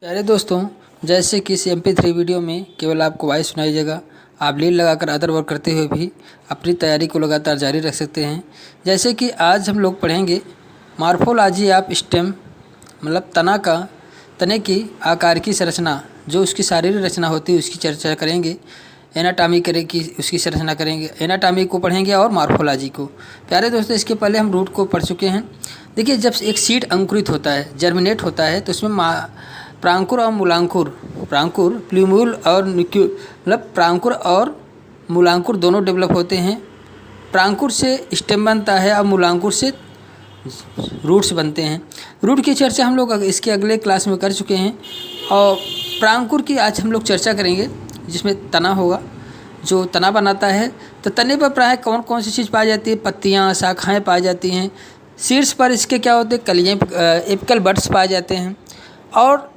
प्यारे दोस्तों, जैसे कि इस MP3 वीडियो में केवल आपको वॉइस सुनाई देगा। आप लीड लगाकर अदर वर्क करते हुए भी अपनी तैयारी को लगातार जारी रख सकते हैं। जैसे कि आज हम लोग पढ़ेंगे मॉर्फोलॉजी ऑफ स्टेम, मतलब तने की आकार की संरचना, जो उसकी शारीरिक रचना होती है उसकी चर्चा करेंगे। एनाटॉमी करेंगे, उसकी संरचना करेंगे, एनाटॉमी को पढ़ेंगे और मॉर्फोलॉजी को। प्यारे दोस्तों, इसके पहले हम रूट को पढ़ चुके हैं। देखिए, जब एक सीड अंकुरित होता है, जर्मिनेट होता है, तो उसमें प्रांकुर और मूलांकुर, प्रांकुर प्ल्यूम्यूल और मतलब प्रांकुर और मूलांकुर दोनों डेवलप होते हैं। प्रांकुर से स्टेम बनता है और मूलांकुर से रूट्स बनते हैं। रूट की चर्चा हम लोग इसके अगले क्लास में कर चुके हैं और प्रांकुर की आज हम लोग चर्चा करेंगे, जिसमें तना होगा, जो तना बनाता है। तो तने पर प्रायः कौन कौन सी चीज़ पाई जाती है? पत्तियाँ, शाखाएँ पाई जाती हैं। शीर्ष पर इसके क्या होते हैं? कलियाँ, एपिकल बड्स पाए जाते हैं। और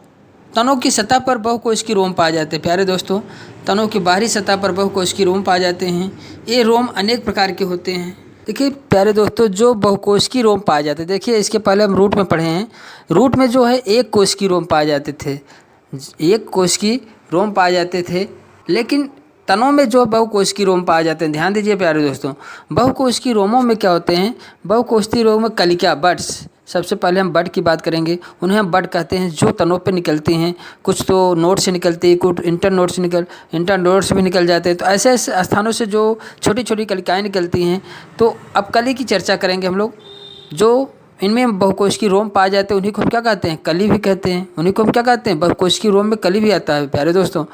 तनों की सतह पर बहुकोश की रोम पाए जाते हैं। प्यारे दोस्तों, तनों की बाहरी सतह पर बहुकोश की रोम पाए जाते हैं। ये रोम अनेक प्रकार के होते हैं। देखिए प्यारे दोस्तों, जो बहुकोश की रोम पाए जाते हैं, देखिए इसके पहले हम रूट में पढ़े हैं। रूट में जो है एक कोश की रोम पाए जाते थे, एक कोश की रोम पाए जाते थे। लेकिन तनों में जो बहुकोश की रोम पाए जाते हैं, ध्यान दीजिए प्यारे दोस्तों, बहुकोश की रोमों में क्या होते हैं? बहुकोश की रोम में कलिका, बड्स। सबसे पहले हम बड की बात करेंगे। उन्हें हम बड कहते हैं, जो तनों पे निकलती हैं। कुछ तो नोड से निकलती है, कुछ इंटर नोड से भी निकल जाते हैं। तो ऐसे ऐसे स्थानों से जो छोटी छोटी कलिकाएँ निकलती हैं। तो अब कली की चर्चा करेंगे हम लोग। जो इनमें बहुकोश की रोम पाए जाते हैं उन्हीं को हम क्या कहते हैं? कली भी कहते हैं। उन्हीं को हम क्या कहते हैं? बहुकोश की रोम में कली भी आता है। प्यारे दोस्तों,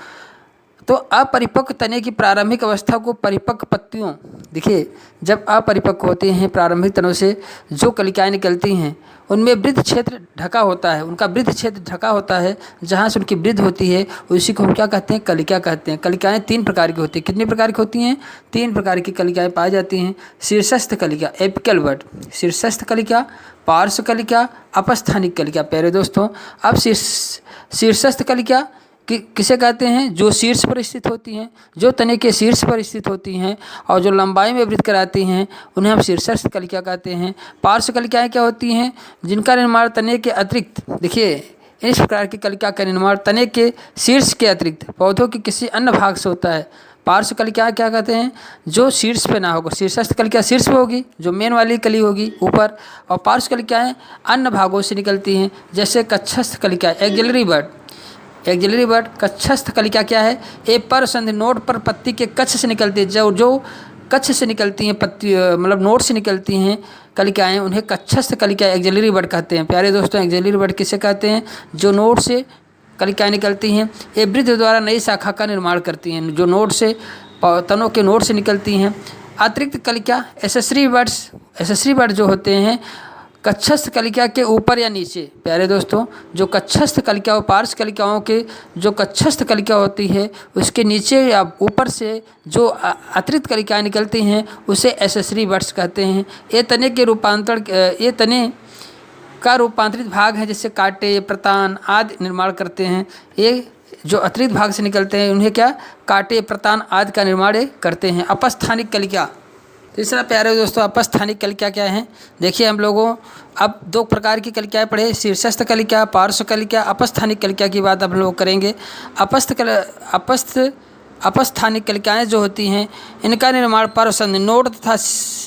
तो अपरिपक्व तने की प्रारंभिक अवस्था को परिपक्व पत्तियों, देखिए जब अपरिपक्व होते हैं प्रारंभिक तनों से जो कलिकाएँ निकलती हैं, उनमें वृद्ध क्षेत्र ढका होता है, उनका वृद्ध क्षेत्र ढका होता है, जहाँ से उनकी वृद्धि होती है उसी को हम क्या कहते हैं? कलिका कहते हैं। कलिकाएँ तीन प्रकार की होती हैं। कितनी प्रकार की होती हैं? तीन प्रकार की कलिकाएँ पाई जाती हैं। शीर्षस्थ कलिका, एपिकल बड, शीर्षस्थ कलिका, पार्श्व कलिका, अपस्थानिक कलिका। प्यारे दोस्तों, अब शीर्षस्थ कलिका किसे कहते हैं? जो शीर्ष पर स्थित होती हैं, जो तने के शीर्ष पर स्थित होती हैं और जो लंबाई में वृद्धि कराती हैं, उन्हें हम शीर्षस्थ कलिका कहते हैं। पार्श्व कलिकाएँ क्या होती हैं? जिनका निर्माण तने के अतिरिक्त, देखिए इस प्रकार की कलिका का निर्माण तने के शीर्ष के अतिरिक्त पौधों के किसी अन्य भाग से होता है। पार्श्व कलिका क्या कहते हैं? जो शीर्ष पे ना होगा। शीर्षस्थ कलिका शीर्ष पे होगी, जो मेन वाली कली होगी ऊपर, और पार्श्व कलिकाएँ अन्य भागों से निकलती हैं, जैसे कक्षस्थ कलिका, एक्सिलरी बड। एक्सिलरी बड, कक्षस्थ कलिका क्या है? एक पर संधि नोड पर पत्ती के कक्ष से निकलती है। जो कक्ष से निकलती हैं पत्ती, मतलब नोड से निकलती हैं कलिकाएँ, उन्हें कक्षस्थ कलिका, एक्सिलरी बड कहते हैं। प्यारे दोस्तों, एक्सिलरी बड किसे कहते हैं? जो नोड से कलिकाएँ निकलती हैं, ये वृद्ध द्वारा नई शाखा का निर्माण करती हैं, जो नोड से, तनों के नोड से निकलती हैं। अतिरिक्त कलिका, एसेसरी बड्स, एसेसरी बड जो होते हैं कक्षस्थ कलिका के ऊपर या नीचे। प्यारे दोस्तों, जो कक्षस्थ कलिका और पार्श्व कलिकाओं के जो कक्षस्थ कलिका होती है उसके नीचे या ऊपर से जो अतिरिक्त कलिकाएँ निकलती हैं उसे एसेसरी बड्स कहते हैं। ये तने का रूपांतरित भाग है, जिससे कांटे, प्रतान आदि निर्माण करते हैं। ये जो अतिरिक्त भाग से निकलते हैं उन्हें क्या? कांटे, प्रतान आदि का निर्माण करते हैं। अपस्थानिक कलिका, तीसरा प्यारे दोस्तों, अपस्थानिक कलिका क्या है? देखिए हम लोगों अब दो प्रकार की कलिकाएँ पढ़े, शीर्षस्थ कलिका, पार्श्व कलिका। अपस्थानिक कलिका की बात हम लोग करेंगे। अपस्थानिक कलिकाएँ जो होती हैं, इनका निर्माण परसंध, नोड तथा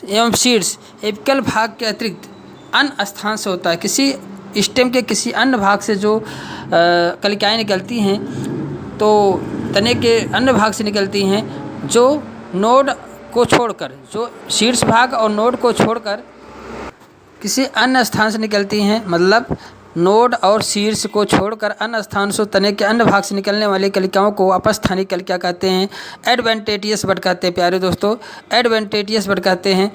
एवं शीर्ष एपिकल भाग के अतिरिक्त अन्य स्थान से होता है। किसी स्टेम के किसी अन्य भाग से जो कलिकाएँ निकलती हैं, तो तने के अन्य भाग से निकलती हैं, जो नोड को छोड़कर, जो शीर्ष भाग और नोड को छोड़कर किसी अन्य स्थान से निकलती हैं, मतलब नोड और शीर्ष को छोड़कर अन्य स्थान से तने के अन्य भाग से निकलने वाली कलिकाओं को अपस्थानिक कलिका कहते हैं। एडवेंटेटियस बड कहते हैं। प्यारे दोस्तों, एडवेंटेटियस बड कहते हैं।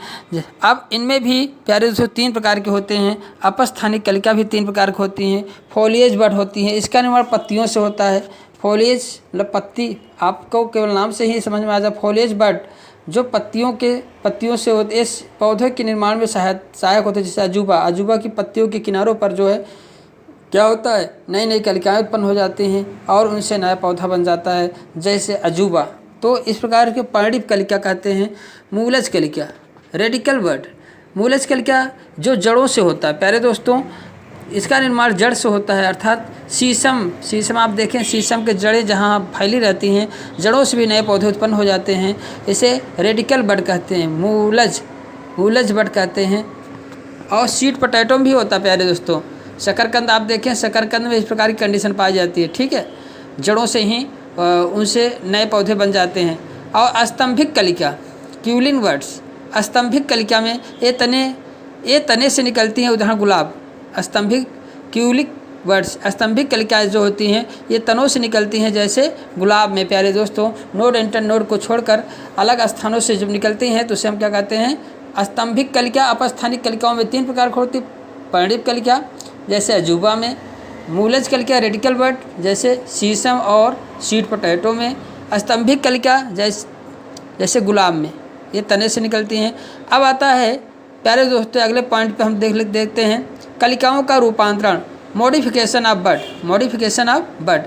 अब इनमें भी प्यारे दोस्तों तीन प्रकार के होते हैं। अपस्थानिक कलिका भी तीन प्रकार की होती हैं। फोलिएज बड होती हैं, इसका निर्माण पत्तियों से होता है। फोलिएज मतलब पत्ती, आपको केवल नाम से ही समझ में आ जाए। फोलिएज बड जो पत्तियों से होते, इस पौधे के निर्माण में सहायक होते हैं। जैसे अजूबा की पत्तियों के किनारों पर जो है क्या होता है? नई नई कलिकाएँ उत्पन्न हो जाती हैं और उनसे नया पौधा बन जाता है, जैसे अजूबा। तो इस प्रकार के पर्णिक कलिका कहते हैं। मूलज कलिका, रेडिकल बड, मूलज कलिका जो जड़ों से होता है। प्यारे दोस्तों, इसका निर्माण जड़ से होता है, अर्थात शीशम आप देखें, शीशम के जड़ें जहाँ फैली रहती हैं, जड़ों से भी नए पौधे उत्पन्न हो जाते हैं। इसे रेडिकल बड कहते हैं, मूलज बड कहते हैं। और स्वीट पोटैटो भी होता है प्यारे दोस्तों। शकरकंद आप देखें, शकरकंद में इस प्रकार की कंडीशन पाई जाती है, ठीक है, जड़ों से ही उनसे नए पौधे बन जाते हैं। और स्तंभिक कलिका, क्यूलिन वर्ड्स, स्तंभिक कलिका में ये तने से निकलती हैं, उदाहरण गुलाब। स्तंभिक क्यूलिक वर्ड्स, स्तंभिक कलिकाएँ जो होती हैं ये तनों से निकलती हैं, जैसे गुलाब में प्यारे दोस्तों नोड इंटर नोड को छोड़कर अलग स्थानों से जब निकलती हैं तो उसे हम क्या कहते हैं, स्तंभिक कलिका। अपस्थानिक कलिकाओं में 3 प्रकार की होती, पर्णिक कलिका जैसे अजूबा में, मूलज कलिका रेडिकल बड जैसे शीशम और स्वीट पोटैटो में, स्तंभिक कलिका जैसे गुलाब में, ये तने से निकलती हैं। अब आता है प्यारे दोस्तों अगले पॉइंट पे हम देखते हैं कलिकाओं का रूपांतरण, मॉडिफिकेशन ऑफ बड।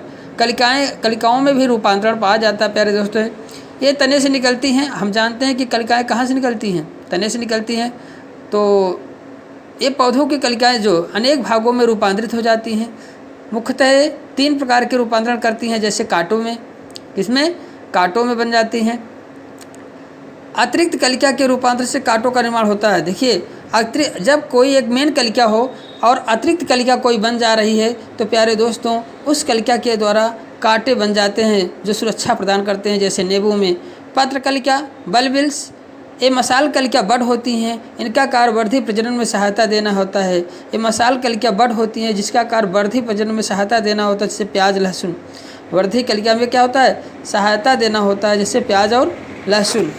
कलिकाओं में भी रूपांतरण पाया जाता है प्यारे दोस्तों। ये तने से निकलती हैं, हम जानते हैं कि कलिकाएँ कहाँ से निकलती हैं, तने से निकलती हैं। तो ये पौधों की कलिकाएँ जो अनेक भागों में रूपांतरित हो जाती हैं, मुख्यतः 3 प्रकार के रूपांतरण करती हैं, जैसे कांटों में, इसमें कांटों में बन जाती हैं। अतिरिक्त कलिका के रूपांतर से कांटों का निर्माण होता है। देखिए जब कोई एक मेन कलिका हो और अतिरिक्त कलिका कोई बन जा रही है तो प्यारे दोस्तों उस कलिका के द्वारा कांटे बन जाते हैं जो सुरक्षा प्रदान करते हैं, जैसे नींबू में। पत्र कलिका, बल्बिल्स, ये मसाल कलिका बड होती हैं, इनका कार्य वर्धी प्रजनन में सहायता देना होता है। ये मसाल कलिका बड होती हैं जिसका कार्य वर्धी प्रजनन में सहायता देना होता है, जैसे प्याज लहसुन। वर्धी कलिका में क्या होता है, सहायता देना होता है, जैसे प्याज और लहसुन।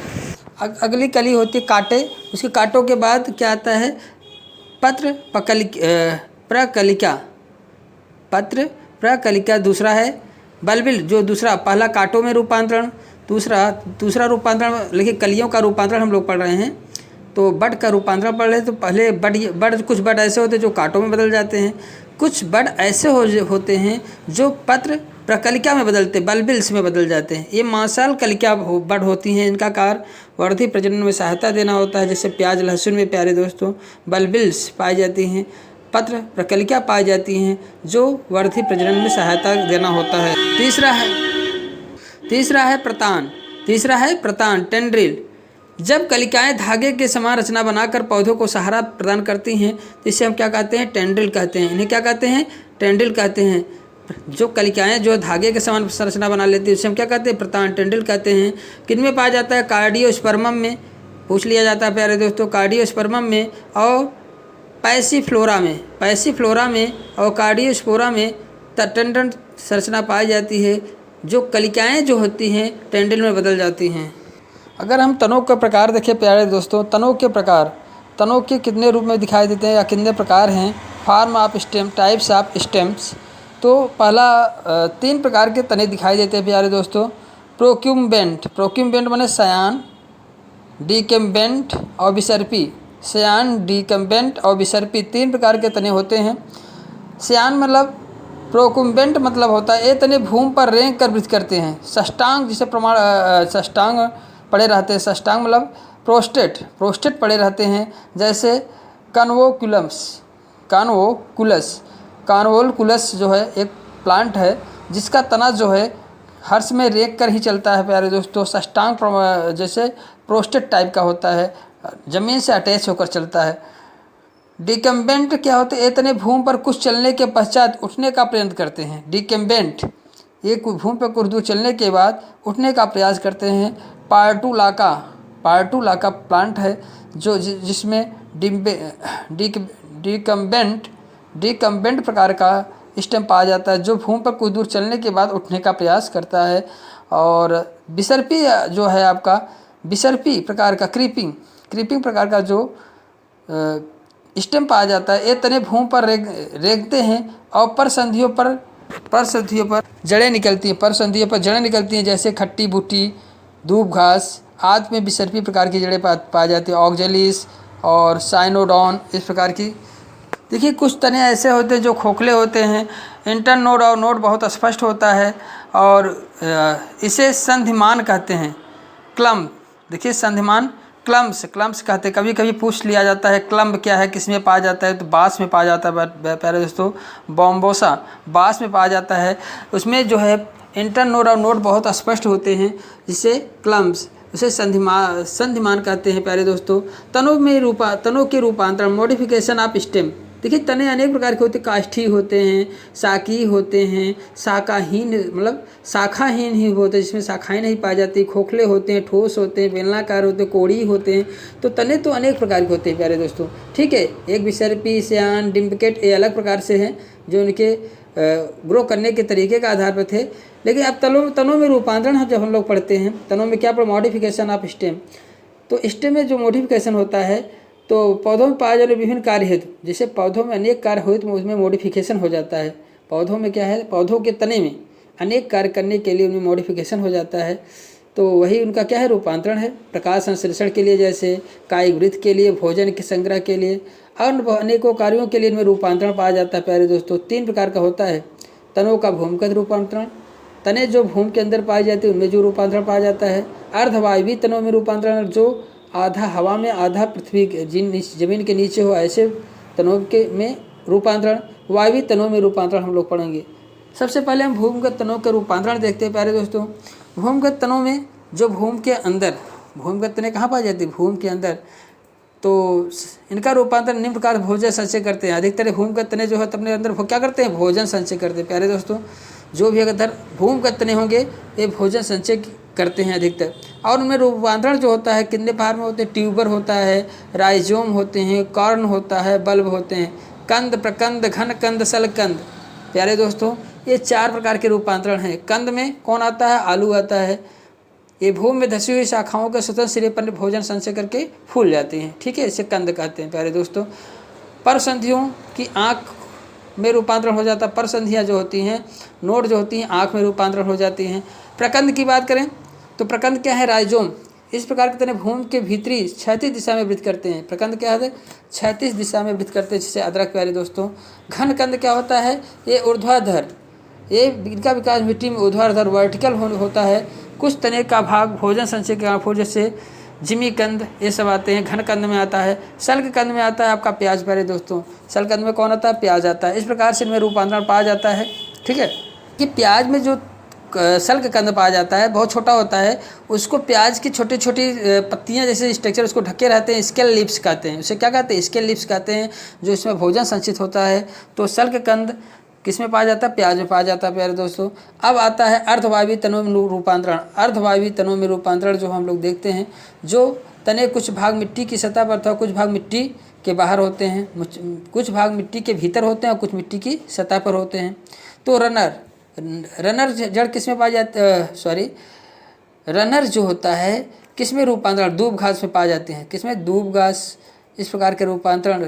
अगली कली होती है कांटे, उसके कांटों के बाद क्या आता है, पत्र प्रकलिका दूसरा है। बल्बिल जो दूसरा, पहला कांटों में रूपांतरण, दूसरा रूपांतरण, लेकिन कलियों का रूपांतरण हम लोग पढ़ रहे हैं, तो बड का रूपांतरण पढ़ रहे हैं। तो पहले बड कुछ बड ऐसे होते हैं जो कांटों में बदल जाते हैं, कुछ बड ऐसे होते हैं जो पत्र प्रकलिका में बदलते, बल्बिल्स में बदल जाते हैं। ये मांसल कलिका बड होती हैं, इनका कार्य वर्धी प्रजनन में सहायता देना होता है, जैसे प्याज लहसुन में प्यारे दोस्तों बल्बिल्स पाई जाती हैं, पत्र प्रकलिका पाई जाती हैं जो वर्धी प्रजनन में सहायता देना होता है। तीसरा है प्रतान, टेंड्रिल। जब कलिकाएं धागे के समान रचना बनाकर पौधों को सहारा प्रदान करती हैं तो इसे हम क्या कहते हैं, टेंड्रिल कहते हैं। इन्हें क्या कहते हैं, टेंड्रिल कहते हैं। जो कलिकाएं जो धागे के समान संरचना बना लेती है उसे हम क्या कहते हैं, प्रतान, टेंड्रिल कहते हैं। किन में पाया जाता है, कार्डियोस्पर्मम में पूछ लिया जाता है प्यारे दोस्तों, कार्डियोस्पर्मम में और पैसिफ्लोरा में और कार्डियोस्पोरा में टेंड्रिल संरचना पाई जाती है। जो कलिकाएं जो होती हैं टेंड्रिल में बदल जाती हैं। अगर हम तनों के प्रकार देखें प्यारे दोस्तों, तनों के कितने रूप में दिखाई देते हैं या कितने प्रकार हैं, form of stem, types of stems. तो पहला 3 प्रकार के तने दिखाई देते हैं प्यारे दोस्तों। प्रोक्यूम्बेंट माने सयान, डिकम्बेंट और विसर्पी। सयान, डिकम्बेंट और विसर्पी 3 प्रकार के तने होते हैं। सयान मतलब, प्रोक्यूम्बेंट मतलब होता है ये तने भूमि पर रेंग कर वृद्धि करते हैं। सष्टांग जिसे सष्टांग पड़े रहते हैं, सष्टांग मतलब प्रोस्टेट पड़े रहते हैं, जैसे कान्वोकुलस जो है एक प्लांट है जिसका तना जो है हर्ष में रेंग कर ही चलता है प्यारे दोस्तों। सष्टांग जैसे प्रोस्टेट टाइप का होता है, जमीन से अटैच होकर चलता है। डिकम्बेंट क्या होते हैं, ये तने भूमि पर कुछ चलने के पश्चात उठने का प्रयत्न करते हैं। डिकम्बेंट ये भूमि पर कुछ दूर चलने के बाद उठने का प्रयास करते हैं। पार्टुलाका प्लांट है जो जिसमें डिकम्बेंट प्रकार का स्टेम पाया जाता है, जो भूमि पर कुछ दूर चलने के बाद उठने का प्रयास करता है। और विसर्पी जो है आपका, विसर्पी प्रकार का क्रीपिंग प्रकार का जो स्टेम पाया जाता है, ये तने भूमि पर रेंगते हैं और परसंधियों पर जड़ें निकलती हैं, जैसे खट्टी बूटी, दूब घास आदि में विसर्पी प्रकार की जड़ें पाई जाती है। ऑक्जेलिस और साइनोडॉन इस प्रकार की। देखिए कुछ तने ऐसे होते हैं जो खोखले होते हैं, इंटर नोड और नोड बहुत स्पष्ट होता है और इसे संधिमान कहते हैं। क्लम, देखिए संधिमान क्लम्स, क्लम्स कहते हैं। कभी कभी पूछ लिया जाता है क्लम्ब क्या है, किस में पाया जाता है, तो बाँस में पाया जाता है प्यारे दोस्तों। बॉम्बोसा बाँस में पाया जाता है। उसमें जो है इंटरनोड और नोड बहुत स्पष्ट होते हैं, जिसे क्लम्स, उसे संधिमान कहते हैं प्यारे दोस्तों। तनों के रूपांतरण, मॉडिफिकेशन ऑफ स्टेम। देखिए तने अनेक प्रकार के होते हैं, काष्ठी होते हैं, शाकी होते हैं, शाखाहीन मतलब शाखाहीन ही होते हैं जिसमें शाखाएं नहीं पाई जाती, खोखले होते हैं, ठोस होते हैं, बेलनाकार होते हैं, कोड़ी होते हैं। तो तने तो अनेक प्रकार के होते हैं प्यारे दोस्तों, ठीक है। एक विसर्पी, श्यान, डिम्बकेट, ये अलग प्रकार से हैं जो उनके ग्रो करने के तरीके के आधार पर थे। लेकिन अब तनों में रूपांतरण जब हम लोग पढ़ते हैं, तनों में क्या पढ़, मॉडिफिकेशन ऑफ स्टेम। तो स्टेम में जो मॉडिफिकेशन होता है, तो पौधों में पाए जाने विभिन्न कार्य हेतु, जैसे पौधों में अनेक कार्य हुए तो उसमें मॉडिफिकेशन हो जाता है। पौधों में क्या है, पौधों के तने में अनेक कार्य करने के लिए उनमें मॉडिफिकेशन हो जाता है। तो वही उनका क्या है, रूपांतरण है। प्रकाश संश्लेषण के लिए, जैसे कायिक वृत्त के लिए, भोजन के संग्रह के लिए, और अनेकों कार्यों के लिए इनमें रूपांतरण पाया जाता है प्यारे दोस्तों। 3 प्रकार का होता है। तनों का भूमिगत रूपांतरण, तने जो भूमि के अंदर पाई जाती है उनमें जो रूपांतरण पाया जाता है। अर्धवायवीय तनों में रूपांतरण, जो आधा हवा में आधा पृथ्वी जमीन के नीचे हो, ऐसे तनों के में रूपांतरण। वायवीय तनों में रूपांतरण हम लोग पढ़ेंगे। सबसे पहले हम भूमिगत तनों के रूपांतरण देखते हैं प्यारे दोस्तों। भूमिगत तनों में जो भूमि के अंदर, भूमिगत तने कहाँ पाई जाती है, भूमि के अंदर, तो इनका रूपांतरण निम्न प्रकार भोजन संचय करते हैं। अधिकतर भूमिगत तने जो है अपने अंदर क्या करते हैं, भोजन संचय करते हैं प्यारे दोस्तों। जो भी अगर भूमिगत तने होंगे ये भोजन संचय करते हैं अधिकतर। और उनमें रूपांतरण जो होता है कितने प्रकार में होते हैं, ट्यूबर होता है, राइजोम होते हैं, कॉर्न होता है, बल्ब होते हैं, कंद, प्रकंद, घन कंद, सलकंद। प्यारे दोस्तों ये 4 प्रकार के रूपांतरण हैं। कंद में कौन आता है, आलू आता है। ये भूमि में धसी हुई शाखाओं के स्वतंत्र सिरे पर भोजन संचय करके फूल जाते हैं, ठीक है, इसे कंद कहते हैं प्यारे दोस्तों। परसंधियों की आँख में रूपांतरण हो जाता है। परसंधियाँ जो होती हैं, नोड जो होती हैं, आँख में रूपांतरण हो जाती हैं। प्रकंद की बात करें तो प्रकंद क्या है, राइजोम। इस प्रकार के तने भूमि के भीतरी क्षैतिज दिशा में वृत्त करते हैं। प्रकंद क्या है, क्षैतिज दिशा में वृत्त करते हैं, जैसे अदरक प्यारे दोस्तों। घन कंद क्या होता है, ये ऊर्ध्वाधर, ये इनका विकास मिट्टी में ऊर्ध्वाधर वर्टिकल होता है। कुछ तने का भाग भोजन संचय के फूल, जैसे जिमी कंद, ये सब आते हैं। घन कंद में आता है। सल्क कंद में आता है आपका प्याज प्यारे दोस्तों। सल्क कंद में कौन आता है, प्याज आता है। इस प्रकार से इनमें रूपांतरण पाया जाता है, ठीक है। कि प्याज में जो सल्क कंद पाया जाता है बहुत छोटा होता है, उसको प्याज की छोटी छोटी पत्तियां जैसे स्ट्रक्चर उसको ढके रहते हैं, स्केल लिप्स कहते हैं। उसे क्या कहते हैं, स्केल लिप्स कहते हैं, जो इसमें भोजन संचित होता है। तो सल्क कंद किस में पाया जाता है, प्याज में पाया जाता है प्यारे दोस्तों। अब आता है अर्धवायवीय तनों में रूपांतरण। अर्धवायवीय तनों में रूपांतरण जो हम लोग देखते हैं, जो तने कुछ भाग मिट्टी की सतह पर था, कुछ भाग मिट्टी के बाहर होते हैं, कुछ भाग मिट्टी के भीतर होते हैं और कुछ मिट्टी की सतह पर होते हैं। तो रनर जड़ किस में पाया जाता, रनर जो होता है किस में रूपांतरण, दूब घास में पाए जाते हैं। किस में, दूब घास। इस प्रकार के रूपांतरण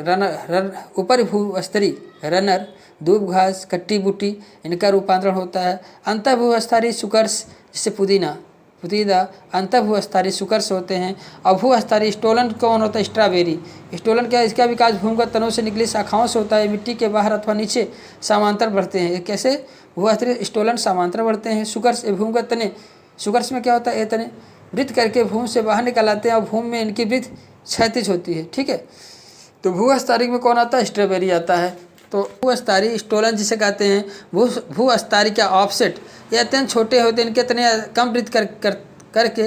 ऊपर भूस्तरीय रनर, दूब घास, कट्टी बूटी, इनका रूपांतरण होता है। अंतःभूस्तरीय सुकर्स, जिससे पुदीना अंतःभूस्तरीय सुकर्स होते हैं। और भूस्तरीय स्टोलन कौन होता है, स्ट्रॉबेरी। स्टोलन क्या है, इसका विकास भूमिगत तनों से निकली शाखाओं से होता है। मिट्टी के बाहर अथवा नीचे समांतर बढ़ते हैं। कैसे, भूस्तरीय स्टोलन समांतर बढ़ते हैं। सुकर्स भूमिगत तने, सुकर्स में क्या होता है, ये तने वृत्त करके भूमि से बाहर निकल आते हैं और भूमि में इनकी वृत्त क्षैतिज होती है, ठीक है। तो भूस्तरीय में कौन आता है, स्ट्रॉबेरी आता है। तो भूस्तरीय स्टोलन जिसे कहते हैं, भूस्तरीय क्या ऑफसेट, ये अत्यंत छोटे होते हैं। इनके तने कम वृत्त करके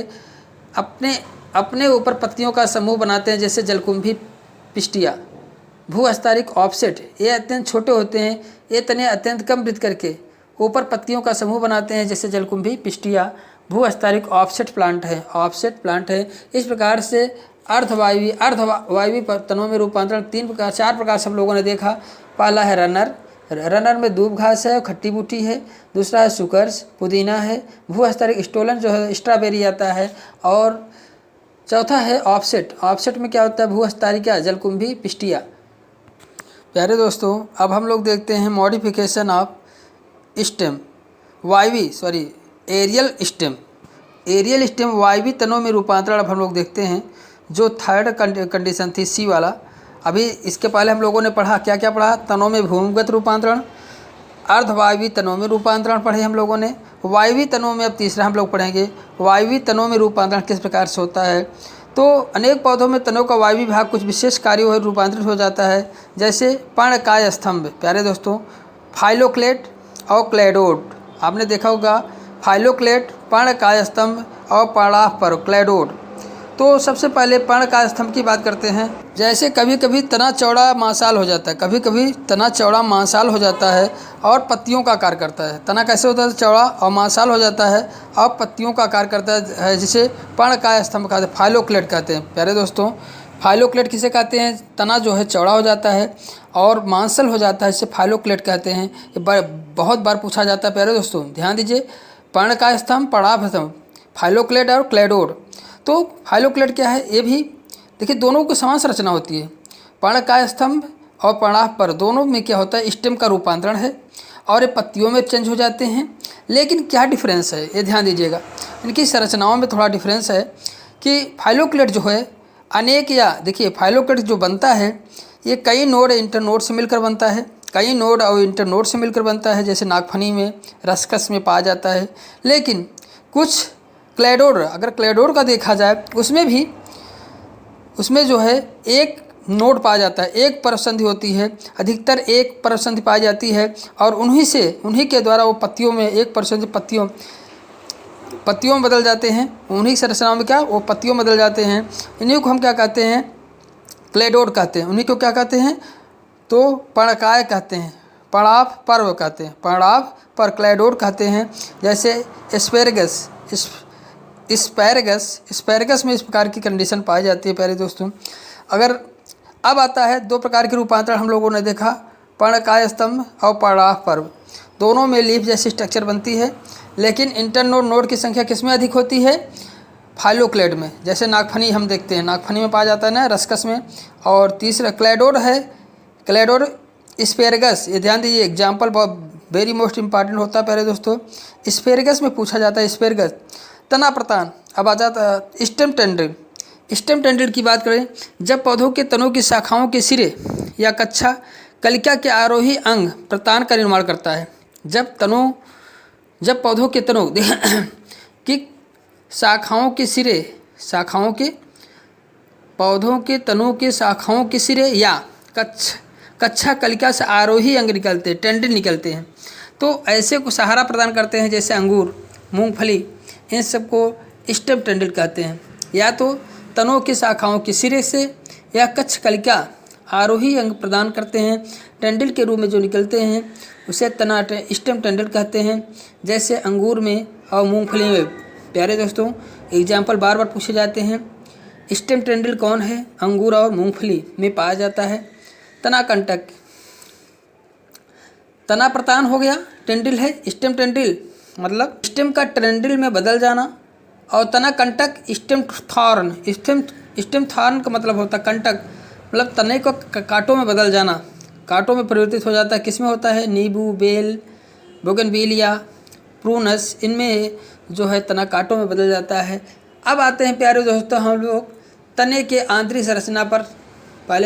अपने ऊपर पत्तियों का समूह बनाते हैं, जैसे जलकुंभी, पिस्टिया। भूस्तरीय ऑफसेट, ये अत्यंत छोटे होते हैं। ये तने अत्यंत कम वृत्त करके ऊपर पत्तियों का समूह बनाते हैं, जैसे जलकुंभी, पिस्टिया। भूस्तरीय ऑफसेट प्लांट है। इस प्रकार से अर्धवायवीय तनों में रूपांतरण 4 प्रकार सब लोगों ने देखा। पहला है रनर में दूब घास है, खट्टी बूटी है। दूसरा है सुकर्स, पुदीना है। भूस्तरीय स्टोलन जो है, स्ट्रॉबेरी आता है। और चौथा है ऑफसेट में क्या होता है, भूस्तरीय क्या, जलकुंभी, पिस्टिया। प्यारे दोस्तों अब हम लोग देखते हैं modification of stem, aerial stem वायवीय तनों में रूपांतरण। अब हम लोग देखते हैं जो थर्ड कंडीशन थी, सी वाला। अभी इसके पहले हम लोगों ने पढ़ा, क्या क्या पढ़ा, तनों में भूमिगत रूपांतरण, अर्धवायवीय तनों में रूपांतरण पढ़े हम लोगों ने। वायवीय तनों में अब तीसरा हम लोग पढ़ेंगे, वायवीय तनों में रूपांतरण किस प्रकार से होता है। तो अनेक पौधों में तनों का वायवी भाग कुछ विशेष कार्यों में रूपांतरित हो जाता है, जैसे पर्णकाय स्तंभ। प्यारे दोस्तों, फाइलोक्लेट और क्लेडोड, आपने देखा होगा फाइलोक्लेट, पर्णकाय स्तंभ और पर्णापर क्लेडोड। तो सबसे पहले पर्णकाय स्तंभ की बात करते हैं। जैसे कभी कभी तना चौड़ा मांसाल हो जाता है, कभी कभी तना चौड़ा मांसाल हो जाता है और पत्तियों का आकार करता है। तना कैसे होता है? चौड़ा और मांसाल हो जाता है और पत्तियों का आकार करता है, जिसे पर्णकाय स्तंभ कहते हैं, फाइलोक्लेट कहते हैं। प्यारे दोस्तों, फाइलोक्लेट किसे कहते हैं? तना जो है चौड़ा हो जाता है और मांसल हो जाता है, इसे फाइलोक्लेट कहते हैं। ये बहुत बार पूछा जाता है। प्यारे दोस्तों ध्यान दीजिए, पर्णकाय स्तंभ, पर्णाभ स्तंभ, फाइलोक्लेट और क्लेडोड। तो फाइलोक्लेट क्या है? ये भी देखिए, दोनों की समान संरचना होती है। पर्णकाय स्तंभ और पर्णापर दोनों में क्या होता है? स्टेम का रूपांतरण है और ये पत्तियों में चेंज हो जाते हैं। लेकिन क्या डिफरेंस है, ये ध्यान दीजिएगा। इनकी संरचनाओं में थोड़ा डिफरेंस है कि फाइलोक्लेट जो है अनेक, या देखिए फाइलोक्लेट जो बनता है ये कई नोड इंटरनोड से मिलकर बनता है, कई नोड और इंटरनोड से मिलकर बनता है, जैसे नागफनी में, रस्कस में पाया जाता है। लेकिन कुछ क्लेडोड, अगर क्लेडोड का देखा जाए उसमें जो है एक नोड पाया जाता है, एक परसंधि होती है, अधिकतर एक परसंधि पाई जाती है और उन्हीं के द्वारा वो पत्तियों में एक परसंधि पत्तियों में बदल जाते हैं। उन्हीं संरचनाओं में क्या वो पत्तियों में बदल जाते हैं। इन्हीं को हम क्या कहते हैं? क्लेडोड कहते हैं। उन्हीं को क्या कहते हैं? तो पर्णकाय कहते हैं, पर्णाभ पर्व कहते हैं, पर्णाभ पर क्लेडोड कहते हैं। जैसे स्पैरगस में इस प्रकार की कंडीशन पाई जाती है। प्यारे दोस्तों, अगर अब आता है दो प्रकार के रूपांतरण हम लोगों ने देखा, पर्णकाय स्तंभ और पर्णाभ पर्व। दोनों में लीफ जैसी स्ट्रक्चर बनती है, लेकिन इंटरनोड नोड की संख्या किसमें अधिक होती है? फाइलोक्लेट में। जैसे नागफनी हम देखते हैं, नागफनी में पाया जाता है ना, रस्कस में। और तीसरा क्लेडोड है, क्लेडोड स्पैरगस। ये ध्यान दीजिए, एग्जाम्पल बहुत वेरी मोस्ट इंपॉर्टेंट होता है। प्यारे दोस्तों, स्पैरगस में पूछा जाता है, स्पैरगस। तना प्रतान। अब आ जाता है स्टेम टेंड्रिल। स्टेम टेंड्रिल की बात करें, जब पौधों के तनों की शाखाओं के सिरे या कक्षा कलिका के आरोही अंग प्रतान का निर्माण करता है। जब पौधों के तनों की शाखाओं के सिरे, पौधों के तनों के शाखाओं के सिरे या कक्षा कलिका से आरोही अंग निकलते हैं, टेंड्रिल निकलते हैं। तो ऐसे को सहारा प्रदान करते हैं, जैसे अंगूर, मूंगफली, इन सबको स्टेम टेंड्रिल कहते हैं। या तो तनों की शाखाओं के सिरे से या कक्ष कलिका आरोही अंग प्रदान करते हैं, टेंड्रिल के रूप में जो निकलते हैं उसे तना स्टेम टेंड्रिल कहते हैं, जैसे अंगूर में और मूंगफली में। प्यारे दोस्तों, एग्जाम्पल बार बार पूछे जाते हैं। स्टेम टेंड्रिल कौन है? अंगूर और मूंगफली में पाया जाता है। तना कंटक, तना प्रतान हो गया, टेंड्रिल है। स्टेम टेंड्रिल मतलब स्टेम का टेंड्रिल में बदल जाना, और तना कंटक स्टेम थॉर्न। स्टेम थॉर्न का मतलब होता है कंटक, मतलब तने को कांटों में बदल जाना, कांटों में परिवर्तित हो जाता है। किस में होता है? नींबू, बेल, बोगनविलिया, प्रूनस, इनमें जो है तना कांटों में बदल जाता है। अब आते हैं प्यारे दोस्तों हम लोग तने के आंतरिक संरचना पर।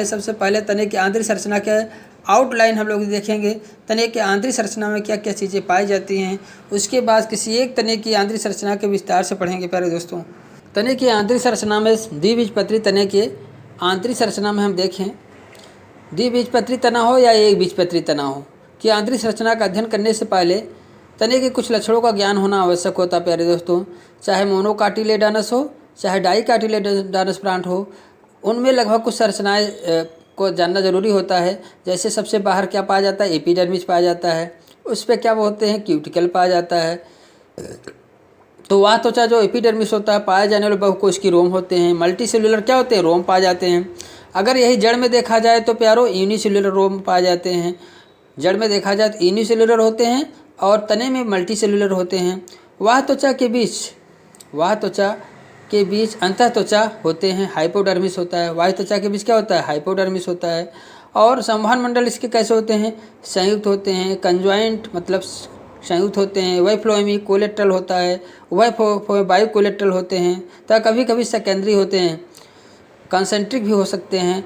सबसे पहले तने की आंतरिक संरचना क्या है, आउटलाइन हम लोग देखेंगे। तने के आंतरिक संरचना में क्या क्या चीज़ें पाई जाती हैं, उसके बाद किसी एक तने की आंतरिक संरचना के विस्तार से पढ़ेंगे। प्यारे दोस्तों, तने की आंतरिक संरचना में द्विबीजपत्री तने के आंतरिक संरचना में हम देखें, द्विबीजपत्री तना हो या एक बीजपत्री तना हो, कि आंतरिक संरचना का अध्ययन करने से पहले तने के कुछ लक्षणों का ज्ञान होना आवश्यक होता है। प्यारे दोस्तों, चाहे मोनोकाटिलेडोनस हो चाहे डाइकाटिलेडोनस प्लांट हो, उनमें लगभग कुछ संरचनाएं को जानना जरूरी होता है। जैसे सबसे बाहर क्या पाया जाता है? एपिडर्मिस पाया जाता है, उस पर क्या होते हैं? क्यूटिकल पाया जाता है। तो वह त्वचा जो एपिडर्मिस होता है, पाए जाने वाले बहुकोश की रोम होते हैं। मल्टी सेलुलर क्या होते हैं? रोम पाए जाते हैं। अगर यही जड़ में देखा जाए तो प्यारो यूनिसेलुलर रोम पाए जाते हैं। जड़ में देखा जाए तो यूनिसेलुलर होते हैं और तने में मल्टी सेलुलर होते हैं। वह त्वचा के बीच अंतः त्वचा होते हैं, हाइपोडर्मिस होता है। वाह्य त्वचा के बीच क्या होता है? हाइपोडर्मिस होता है। और संवहन मंडल इसके कैसे होते हैं? संयुक्त होते हैं। कंजॉइंट मतलब संयुक्त होते हैं। वही फ्लोएमी कोलेट्रल होता है, वही बायो कोलेट्रल होते हैं। तो कभी कभी सेकेंडरी होते हैं, कंसेंट्रिक भी हो सकते हैं।